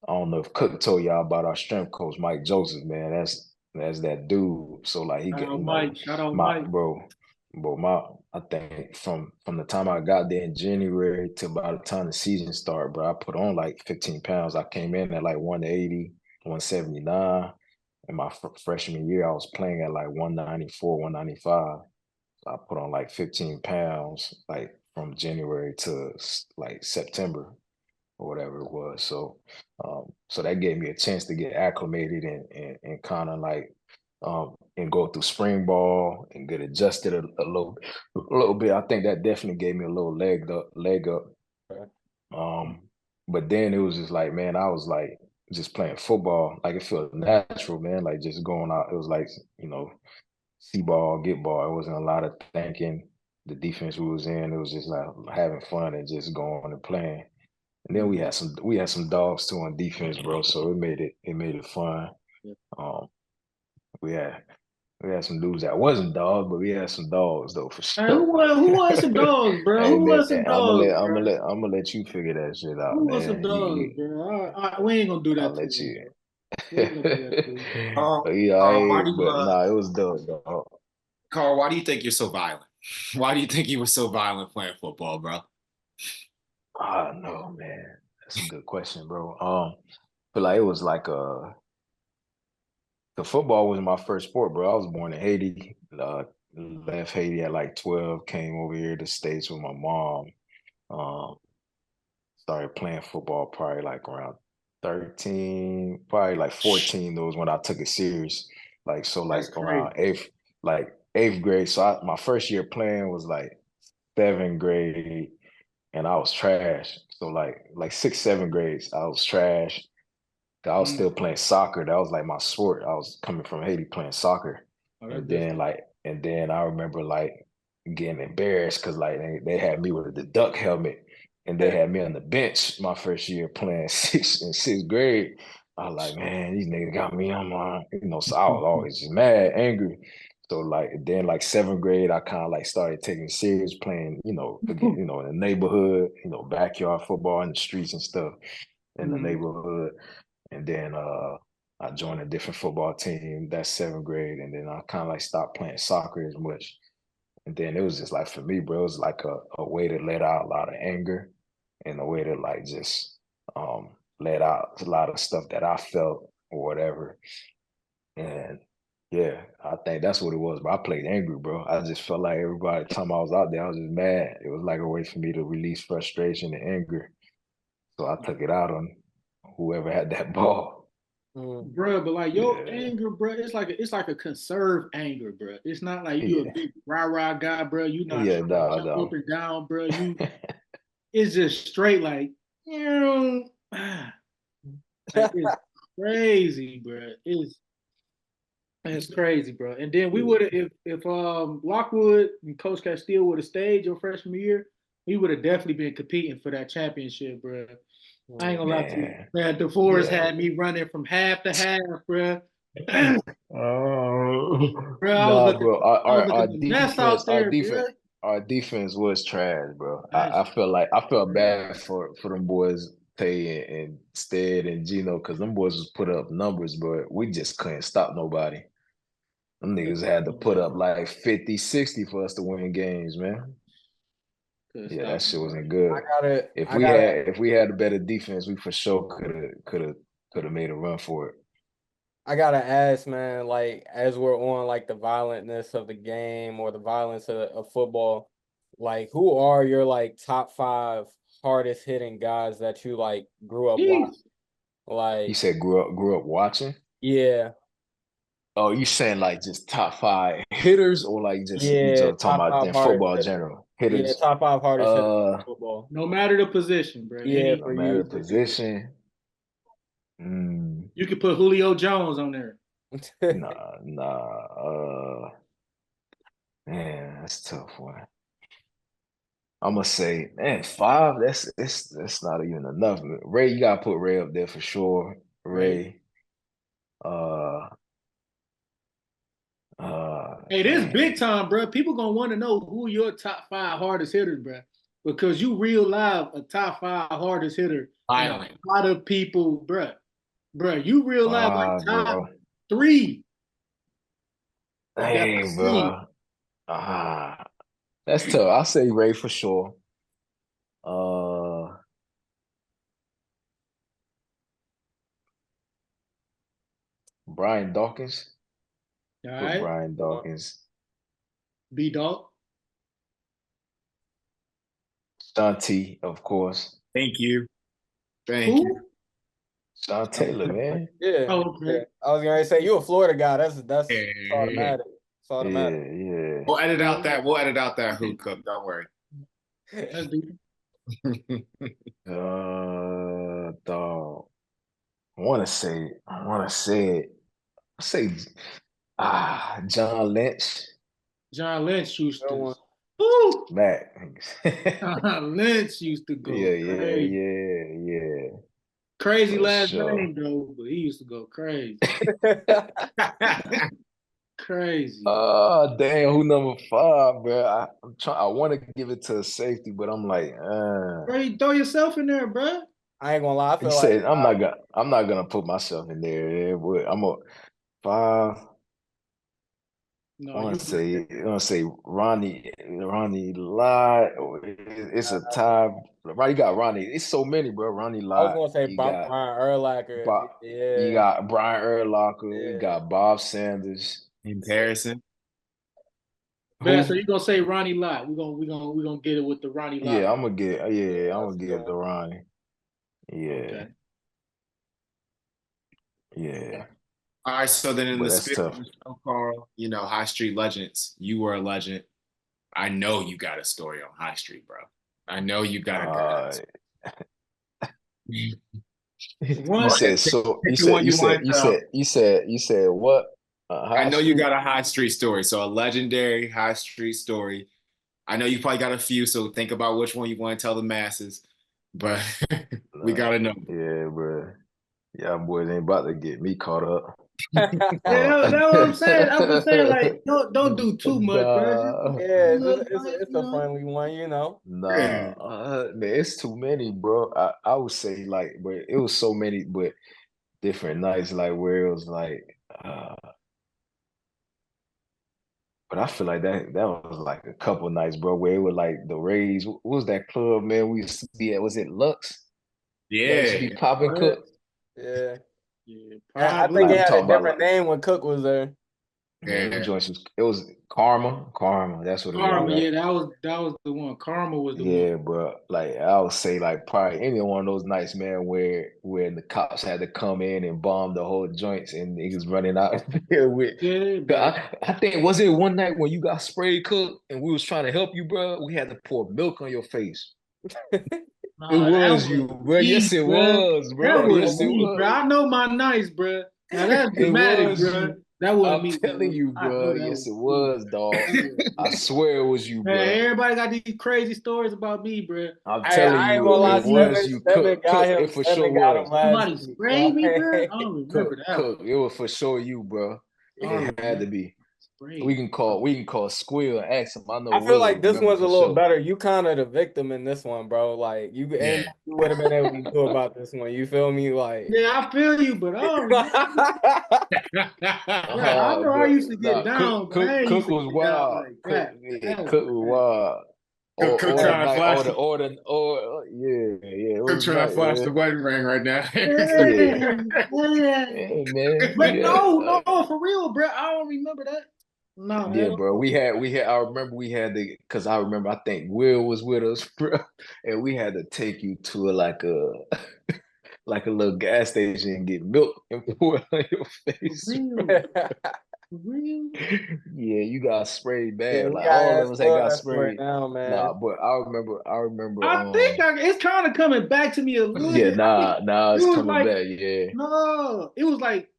I don't know if Cook told y'all about our strength coach, Mike Joseph, man. That's that dude. So like he Shout get, out Mike. Shout out Mike. my I think from the time I got there in January to about the time the season started, bro, I put on like 15 pounds. I came in at like 180, 179. In my freshman year, I was playing at like 194, 195. So I put on like 15 pounds like from January to like September or whatever it was. So that gave me a chance to get acclimated and kind of like and go through spring ball and get adjusted a little bit. I think that definitely gave me a little leg up. Okay. But then it was just like, man, I was like just playing football. Like it felt natural, man. Like just going out. It was like, see ball, get ball. It wasn't a lot of thinking. The defense we was in, it was just like having fun and just going and playing. And then we had some dogs too on defense, bro. So it made it fun. Yeah. We had we had some dudes that wasn't dogs, but we had some dogs though for Hey, sure. who was some dogs, bro? Hey Who man, was some dogs, bro? I'm gonna let you figure that shit out, Who was some man. dogs, bro? We ain't gonna do I'll that to let you, you. bro. We ain't gonna do that to you. But yeah, Why do you but nah, it was dope, dog. Carl, why do you think you're so violent? Why do you think you were so violent playing football, bro? Ah, no, man. That's a good question, bro. But like it was like the football was my first sport, bro. I was born in Haiti. Left Haiti at like 12, came over here to States with my mom. Um, started playing football probably like around 13, probably like 14. That was when I took it serious. Like so, That's like crazy. around eighth grade. So my first year playing was like seventh grade, and I was trash. So like sixth, seventh grades, I was trash. I was Mm. still playing soccer. That was like my sport. I was coming from Haiti playing soccer. Oh, that's And good then stuff. I remember like getting embarrassed because like they had me with the duck helmet and they had me on the bench my first year playing sixth grade. I was like, man, these niggas got me on my, so I was always just mad, angry. So like then like seventh grade, I kind of like started taking it serious, playing, again, in the neighborhood, backyard football in the streets and stuff in the Mhm. neighborhood. And then I joined a different football team that seventh grade, and then I kind of like stopped playing soccer as much. And then it was just like for me, bro, it was like a way to let out a lot of anger and a way to like just let out a lot of stuff that I felt or whatever. And yeah, I think that's what it was. But I played angry, bro. I just felt like everybody time I was out there, I was just mad. It was like a way for me to release frustration and anger. So I took it out on whoever had that ball. Mm. Bro, but like your Yeah, anger, bro, it's like a conserved anger, bro. It's not like you a yeah, big rah-rah guy, bro. You not yeah. trying to No, jump up no. and down, bro. It's just straight like, like it's crazy, bro. It's crazy, bro. And then we would have if Lockwood and Coach Castile would have stayed your freshman year, we would have definitely been competing for that championship, bro. I ain't gonna lie to you, Man, man. DeForest yeah. had me running from half to half, bro. Bro, I was Nah, looking, bro. I was Our looking a mess defense, out there, bro. our defense was trash, bro. That's I felt crazy. bad for them boys, Tay and Stead and Gino, because them boys was put up numbers, but we just couldn't stop nobody. Them niggas had to put up like 50, 60 for us to win games, man. Yeah, that shit wasn't good. If we had a better defense, we for sure could have made a run for it. I gotta ask, man, like as we're on like the violentness of the game or the violence of football, like who are your like top 5 hardest hitting guys that you like grew up watching? Like you said grew up watching? Yeah. Oh, you saying like just top 5 hitters or like just you just talking about in football in general? Hitters. Yeah, top 5 hardest hitters in football. No matter the position, bro. Yeah, no matter the position. You could put Julio Jones on there. Nah. Man, that's a tough one. I'm gonna say, man, 5. That's not even enough. Ray, you gotta put Ray up there for sure. Ray. Hey, this big time, bro. People gonna want to know who your top 5 hardest hitters, bro, because you real live a top 5 hardest hitter. A lot of people, bro. You real live like top 3. Dang, bro. That's tough. I'll say Ray for sure. Brian Dawkins. All right. Brian Dawkins. B-Dawk. Sean T, of course. Thank you. Thank you. Sean Taylor, man. Yeah. Oh, okay. I was gonna say you a Florida guy. That's automatic. It's automatic. Yeah. We'll edit out that who Cook. Don't worry. Dog. I wanna say John Lynch. John Lynch used to. Matt. John Lynch used to go. Yeah. Crazy for last name though, but he used to go crazy. Crazy. Oh damn, who number 5, bro? I want to give it to a safety, but I'm like, Bro, you throw yourself in there, bro. I ain't gonna lie. I feel like I'm not gonna put myself in there. But I'm a 5. No, I want to say Ronnie Lott. It's a tie. Right, you got Ronnie. It's so many, bro. Ronnie Lott. I was gonna say Brian Urlacher. You got Brian Urlacher. Yeah. You got Bob Sanders. Comparison. Man, so you gonna say Ronnie Lott? We gonna get it with the Ronnie Lott. Yeah, I'm gonna get the Ronnie. Yeah. Okay. Yeah. All right, so then in the spirit of Carl, High Street legends, you were a legend. I know you got a story on High Street, bro. I know you got a You said what? I know you got a High Street story. So a legendary High Street story. I know you probably got a few, so think about which one you want to tell the masses. But we gotta know. Yeah, bro. Y'all boys ain't about to get me caught up. That's what I'm saying. I was saying, like, don't do too much, bro. Yeah, it's a friendly one, Nah, man, it's too many, bro. I would say, like, but it was so many, but different nights, like where it was like, but I feel like that was like a couple nights, bro, where it was like the Rays. What was that club, man? We used to be at. Was it Lux? Yeah, used to be popping Cook. Yeah. I think it had a different name when Cook was there. Yeah, it was Karma. That's what it was. Karma, yeah, that was the one. Karma was the one. Yeah, bro. Like I would say, like probably any one of those nights, man, where the cops had to come in and bomb the whole joints and niggas running out there with. Yeah, I think was it one night when you got sprayed, Cook, and we was trying to help you, bro. We had to pour milk on your face. Nah, it was you, bro. Yes, it was, bro. Yes, it was. Bro. I know my nights, bro. Now that's dramatic, bro. That wasn't me. I'm telling you, bro. Yes, it was, dog. I swear it was you, bro. Man, everybody got these crazy stories about me, bro. I'm telling you, it was you. Cook, it for sure was. Somebody sprayed me, bro. I don't remember that. Cook, it was for sure you, bro. It had to be. We can call Squill and ask him. I feel like this one's a little better. You kind of the victim in this one, bro. Like you would have been able to do about this one. You feel me? Like I feel you, but I know I used to get down. Cook was wild. Cook was wild. or Cook or the trying to night flash or yeah, it Cook was trying to night, flash the man. wedding ring right now. Yeah, Man, man. yeah, man. But Yeah, no, for real, bro. I don't remember that. No, yeah, at bro. all. We had. I remember we had to, cause I remember I think Will was with us, bro, and we had to take you to like a like a little gas station and get milk and pour it on your For face. real. For real. Yeah, you got sprayed Yeah, bad. he Like got all of ass us had spoiled got that story sprayed. now, man. Nah, but I remember. I think it's kind of coming back to me a little Yeah, bit. I think nah, it it's was coming like back. Yeah, no, it was like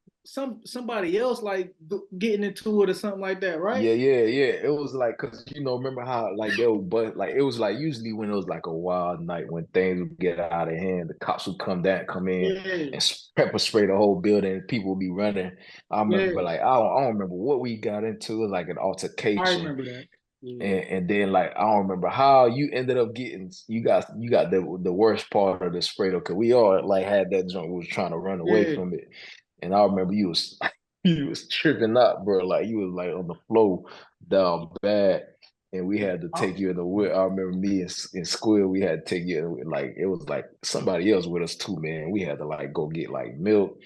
somebody else like getting into it or something like that, right? yeah. It was like, cause remember how like they would, but like it was like usually when it was like a wild night when things would get out of hand, the cops would come in Yeah, and pepper spray the whole building, and people would be running. I remember yeah. like I don't remember what we got into, like an I altercation. remember that. Yeah. And then like I don't remember how you ended up getting you got the worst part of the spray though, because we all like had that joint, we was trying to run away Yeah. from it. And I remember you was you was tripping up, bro. Like you was like on the floor down bad. And we had to take you in the whip. I remember me and Squid, we had to take you in, like it was like somebody else with us too, man. We had to like go get like milk,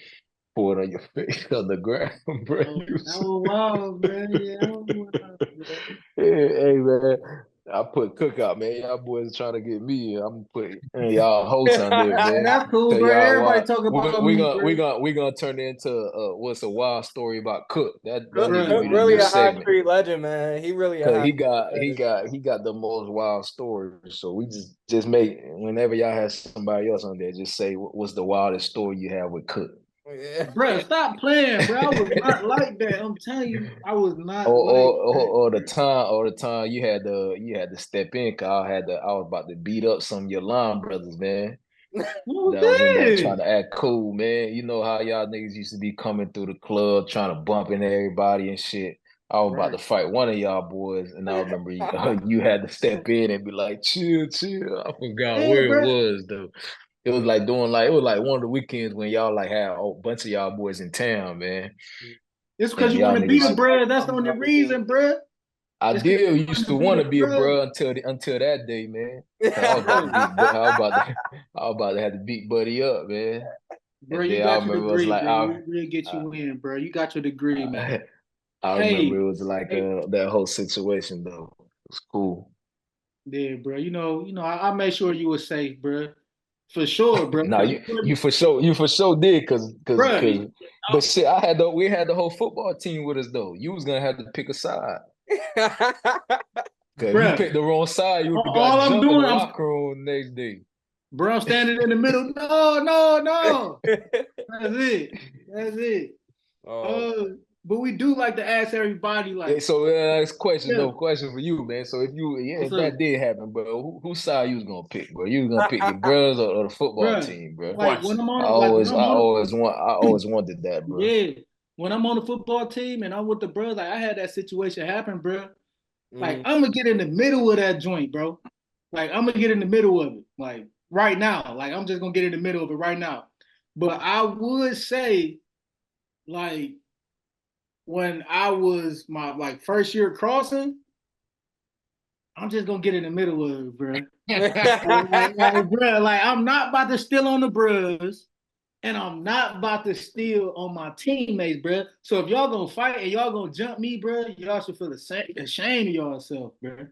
pour it on your face on the ground, bro. That was wild, bro. Yeah, that was wild, bro. Hey, man, I put Cookout, man. Y'all boys trying to get me. I'm putting y'all hosts on there, And man. that's cool, Tell bro. y'all Everybody why talk we about we me, gonna bro. we gonna we gonna turn it into what's a wild story about Cook. That Cook, need to Right. Cook be the really new a high segment. street legend, man. He really a Cause high he street got he legend. got he got the most wild stories. So we just make whenever y'all have somebody else on there, just say what's the wildest story you have with Cook. Yeah. Bro, stop playing, bro. I was not like that. I'm telling you, I was not Or, like or that. or the time you had to step in, cause I was about to beat up some of your line brothers, man. What was That was in there trying this? to act cool, man. You know how y'all niggas used to be coming through the club trying to bump into everybody and shit. I was about Right. to fight one of y'all boys, and I remember you had to step in and be like, chill, chill. I forgot Yeah, where it bro. was though. It was like it was like one of the weekends when y'all like had a bunch of y'all boys in town, man. It's because And you y'all want to beat a niggas, bro. That's the I'm only not weekend. reason, bro. I It's because did you used want to to beat want a to be a bro. bruh until that day, man. I was about to beat, but I was about to have to beat Buddy up, man. Bro, And you then I got your remember it was degree, like bro. We'll get I, you in, bro. You got your degree, man. I remember Hey, it was like hey, that whole situation though. It was cool. yeah, bro. I made sure you were safe, bro. For sure, bro. Now you for sure did Bro, but shit, we had the whole football team with us though. You was gonna have to pick a side. Cause if you bro. picked the wrong side, you would have got All I'm jumped in the doing, locker room the next day. bro, I'm standing in the middle. No, no, no. That's it. That's it. Oh, Uh, but we do like to ask everybody, Yeah, like, so it's question, yeah, no question for you, man. So what's if up, that did happen, bro, whose side you was gonna pick, bro? You was gonna pick your brothers or the football bro? team, bro? Like when Question. I'm I on, like when always, I'm I on, always want, I always wanted that, bro. yeah, when I'm on the football team and I'm with the bros, like I had that situation happen, bro. Like mm. I'm gonna get in the middle of that joint, bro. Like I'm gonna get in the middle of it, like right now. Like I'm just gonna get in the middle of it right now. But I would say, like when I was my like first year crossing, I'm just gonna get in the middle of it, bro. Bro, like I'm not about to steal on the bros, and I'm not about to steal on my teammates, bro. So if y'all gonna fight and y'all gonna jump me, bro, y'all should feel ashamed of yourself, bro.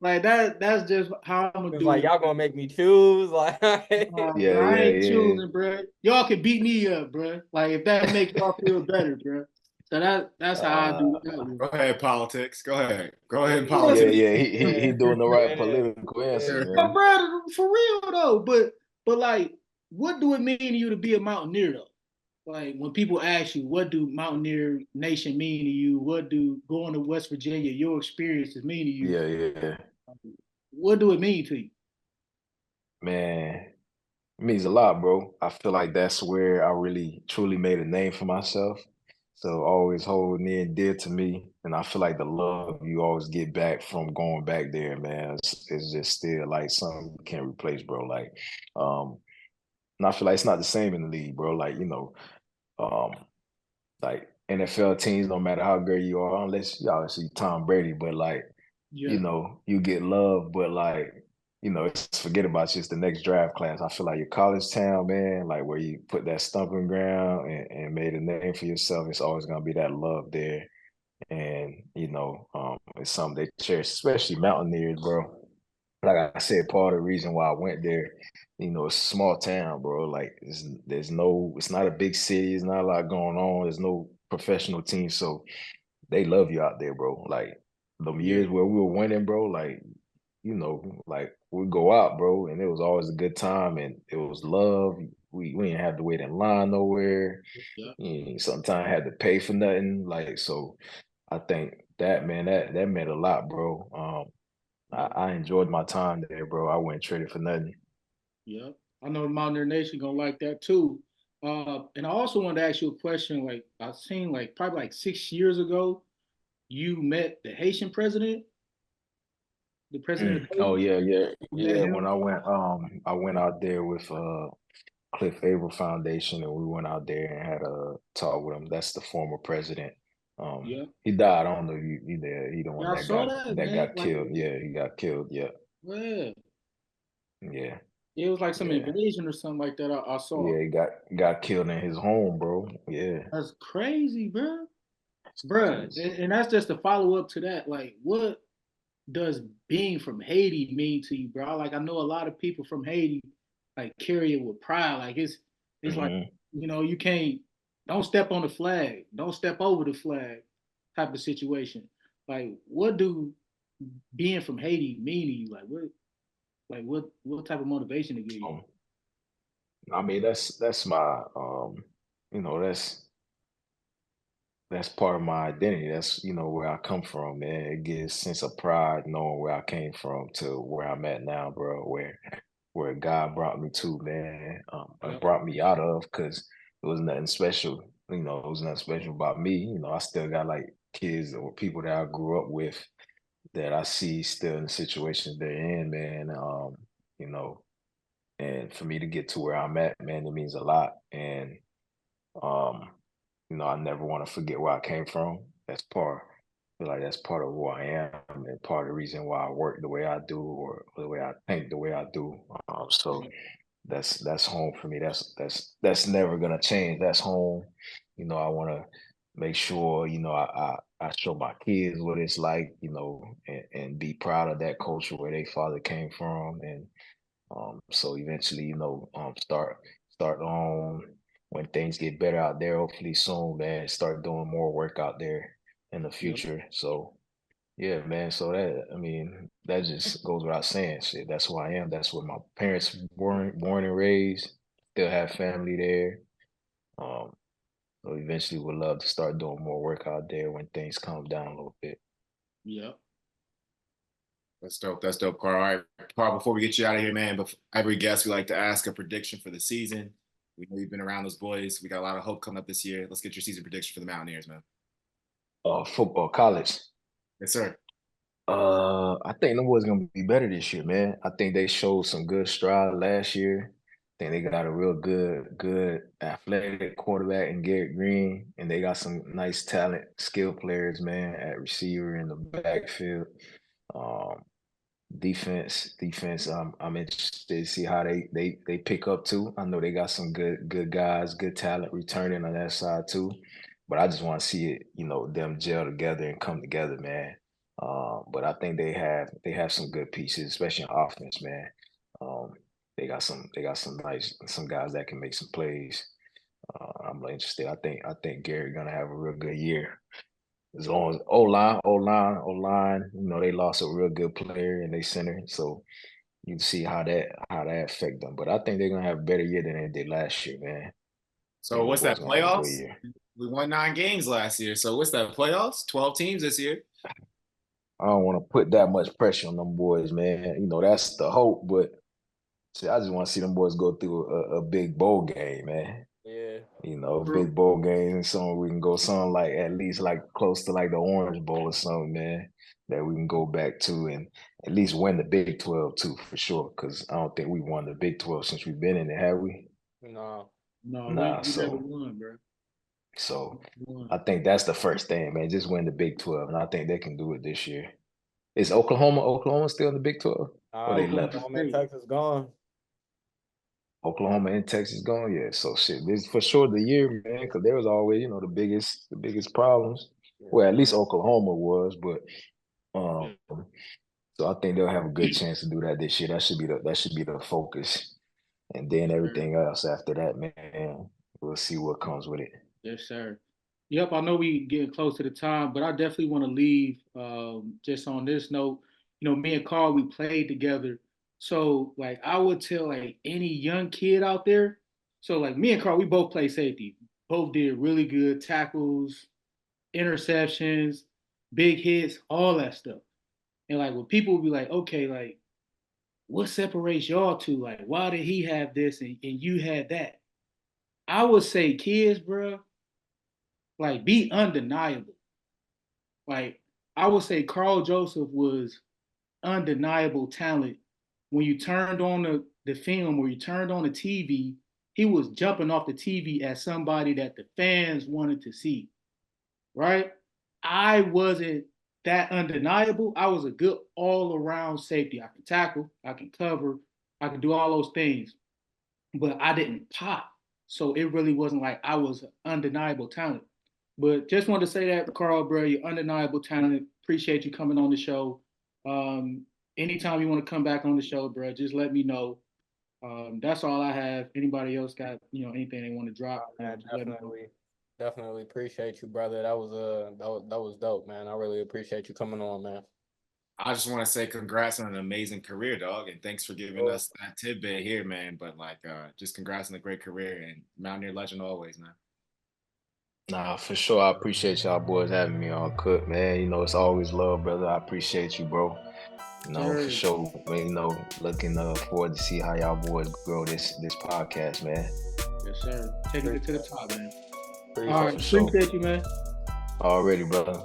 Like that's just how I'm gonna It's do like it. y'all gonna make me choose, like. Yeah, Bro, I yeah, ain't yeah. choosing, bro. Y'all can beat me up, bro. Like if that makes y'all feel better, bro. So that's how I do that one. Go ahead, politics. Go ahead. Go ahead, Yeah, Yeah, politics. yeah. He Yeah. doing the right Yeah. political answer, Yeah. but man. bro, for real though. But like, what do it mean to you to be a Mountaineer though? Like when people ask you, what do Mountaineer Nation mean to you? What do going to West Virginia, your experiences mean to you? Yeah, yeah, What do it mean to you? man. It means a lot, bro. I feel like that's where I really truly made a name for myself. So always hold near and dear to me. And I feel like the love you always get back from going back there, man, is just still like something you can't replace, bro. Like, and I feel like it's not the same in the league, bro. Like, um, like NFL teams, no matter how great you are, unless you obviously Tom Brady, but like Yeah. you get love, but like, it's forget about just the next draft class. I feel like your college town, man, like where you put that stumping ground and made a name for yourself, it's always gonna be that love there. And it's something they cherish, especially Mountaineers, bro. Like I said, part of the reason why I went there, it's a small town, bro. Like it's not a big city, it's not a lot going on, there's no professional team, so they love you out there, bro. Like the Yeah. years where we were winning, bro, like like we go out, bro, and it was always a good time, and it was love. We didn't have to wait in line nowhere. Yeah. Sometimes had to pay for nothing. Like, so I think that, man, that meant a lot, bro. I enjoyed my time there, bro. I wouldn't trade it for nothing. Yeah. I know the Mountaineer Nation gonna like that too. And I also wanted to ask you a question. Like I seen like probably like 6 years ago, you met the Haitian president, the president of Oh Haiti. yeah, yeah, You met yeah. When him. I went out there with Cliff Averill Foundation, and we went out there and had a talk with him. That's the former president. Yeah. He died. I don't know if you there. He the one Yeah, I saw that, that man. got Like, killed. Yeah, he got killed. Yeah, yeah. yeah, It was like some yeah, invasion or something like that. I saw. yeah. He got killed in his home, bro. Yeah. That's crazy, bro. Bruh, and that's just a follow up to that. Like, what does being from Haiti mean to you, bro? Like, I know a lot of people from Haiti like carry it with pride. Like, it's like Mhm. you can't don't step on the flag, don't step over the flag, type of situation. Like, what do being from Haiti mean to you? Like what type of motivation to give you? Um, I mean, that's my you know, that's part of my identity. That's where I come from, man. It gives sense of pride knowing where I came from to where I'm at now, bro. Where God brought me to, man. Yeah, Brought me out of, because it was nothing special. It was nothing special about me. I still got like kids or people that I grew up with that I see still in the situations they're in, man. You know, and for me to get to where I'm at, man, it means a lot. And um, I never want to forget where I came from. I feel like that's part of who I am and part of the reason why I work the way I do or the way I think the way I do. So yeah, that's home for me. That's never gonna change. That's home. I want to make sure I show my kids what it's like, and be proud of that culture where their father came from, and so eventually, start on when things get better out there, hopefully soon, man, start doing more work out there in the yeah, future. So yeah, man. So that just goes without saying. Shit, that's who I am. That's where my parents born and raised. Still have family there. Um, so eventually would love to start doing more work out there when things calm down a little bit. yeah. That's dope. That's dope, Carl. All right, Carl, before we get you out of here, man, but every guest, we like to ask a prediction for the season. We know you've been around those boys. We got a lot of hope coming up this year. Let's get your season prediction for the Mountaineers, man. Football, college. Yes, sir. I think them boys gonna be better this year, man. I think they showed some good stride last year. I think they got a real good athletic quarterback in Garrett Green, and they got some nice talent, skill players, man, at receiver in the backfield. Um, defense. I'm interested to see how they pick up too. I know they got some good guys, good talent returning on that side too. But I just want to see it, them gel together and come together, man. But I think they have some good pieces, especially in offense, man. Um, they got some some guys that can make some plays. I'm interested. I think Gary gonna have a real good year. As long as O line, they lost a real good player in their center, so you see how that affect them. But I think they're gonna have a better year than they did last year, man. I So think them what's boys that, gonna have a good playoffs? year. We won 9 games last year. So what's that, playoffs? 12 teams this year. I don't want to put that much pressure on them boys, man. That's the hope, but see, I just want to see them boys go through a big bowl game, man. Yeah. True. Big bowl game, and something we can go something like at least like close to like the Orange Bowl or something, man, that we can go back to and at least win the Big 12 too, for sure. Because I don't think we won the Big 12 since we've been in it, have we? No. No, we Nah, we never so won, bro. so Won. I think that's the first thing, man. Just win the Big 12, and I think they can do it this year. Is Oklahoma still in the Big 12? Or they left? Oklahoma and Texas gone. Oklahoma and Texas gone? Yeah, so shit. This is for sure the year, man, because there was always, the biggest problems. Well, at least Oklahoma was, but so I think they'll have a good chance to do that this year. That should be the focus. And then everything else after that, man, we'll see what comes with it. Yes, sir. Yep, I know we getting close to the time, but I definitely want to leave just on this note. Me and Carl, we played together. So, like, I would tell, like, any young kid out there. So, like, me and Carl, we both play safety. Both did really good tackles, interceptions, big hits, all that stuff. And, like, when people would be like, okay, like, what separates y'all two? Like, why did he have this and you had that? I would say, kids, bro, like, be undeniable. Like, I would say Karl Joseph was undeniable talent. When you turned on the film or you turned on the TV, he was jumping off the TV as somebody that the fans wanted to see, right? I wasn't that undeniable. I was a good all-around safety. I can tackle, I can cover, I can do all those things, but I didn't pop. So it really wasn't like I was undeniable talent. But just wanted to say that, Carl, bro, you're undeniable talent. Appreciate you coming on the show. Anytime you want to come back on the show, bro, just let me know. That's all I have. Anybody else got anything they want to drop? Definitely appreciate you, brother. That was dope, man. I really appreciate you coming on, man. I just want to say congrats on an amazing career, dog, and thanks for giving us that tidbit here, man. But just congrats on a great career and Mountaineer legend always, man. Nah, for sure. I appreciate y'all boys having me on, Cook, man. It's always love, brother. I appreciate you, bro. For sure. Looking forward to see how y'all boys grow this podcast, man. Yes, sir. Taking it to the top, man. Appreciate you, man. Already, brother.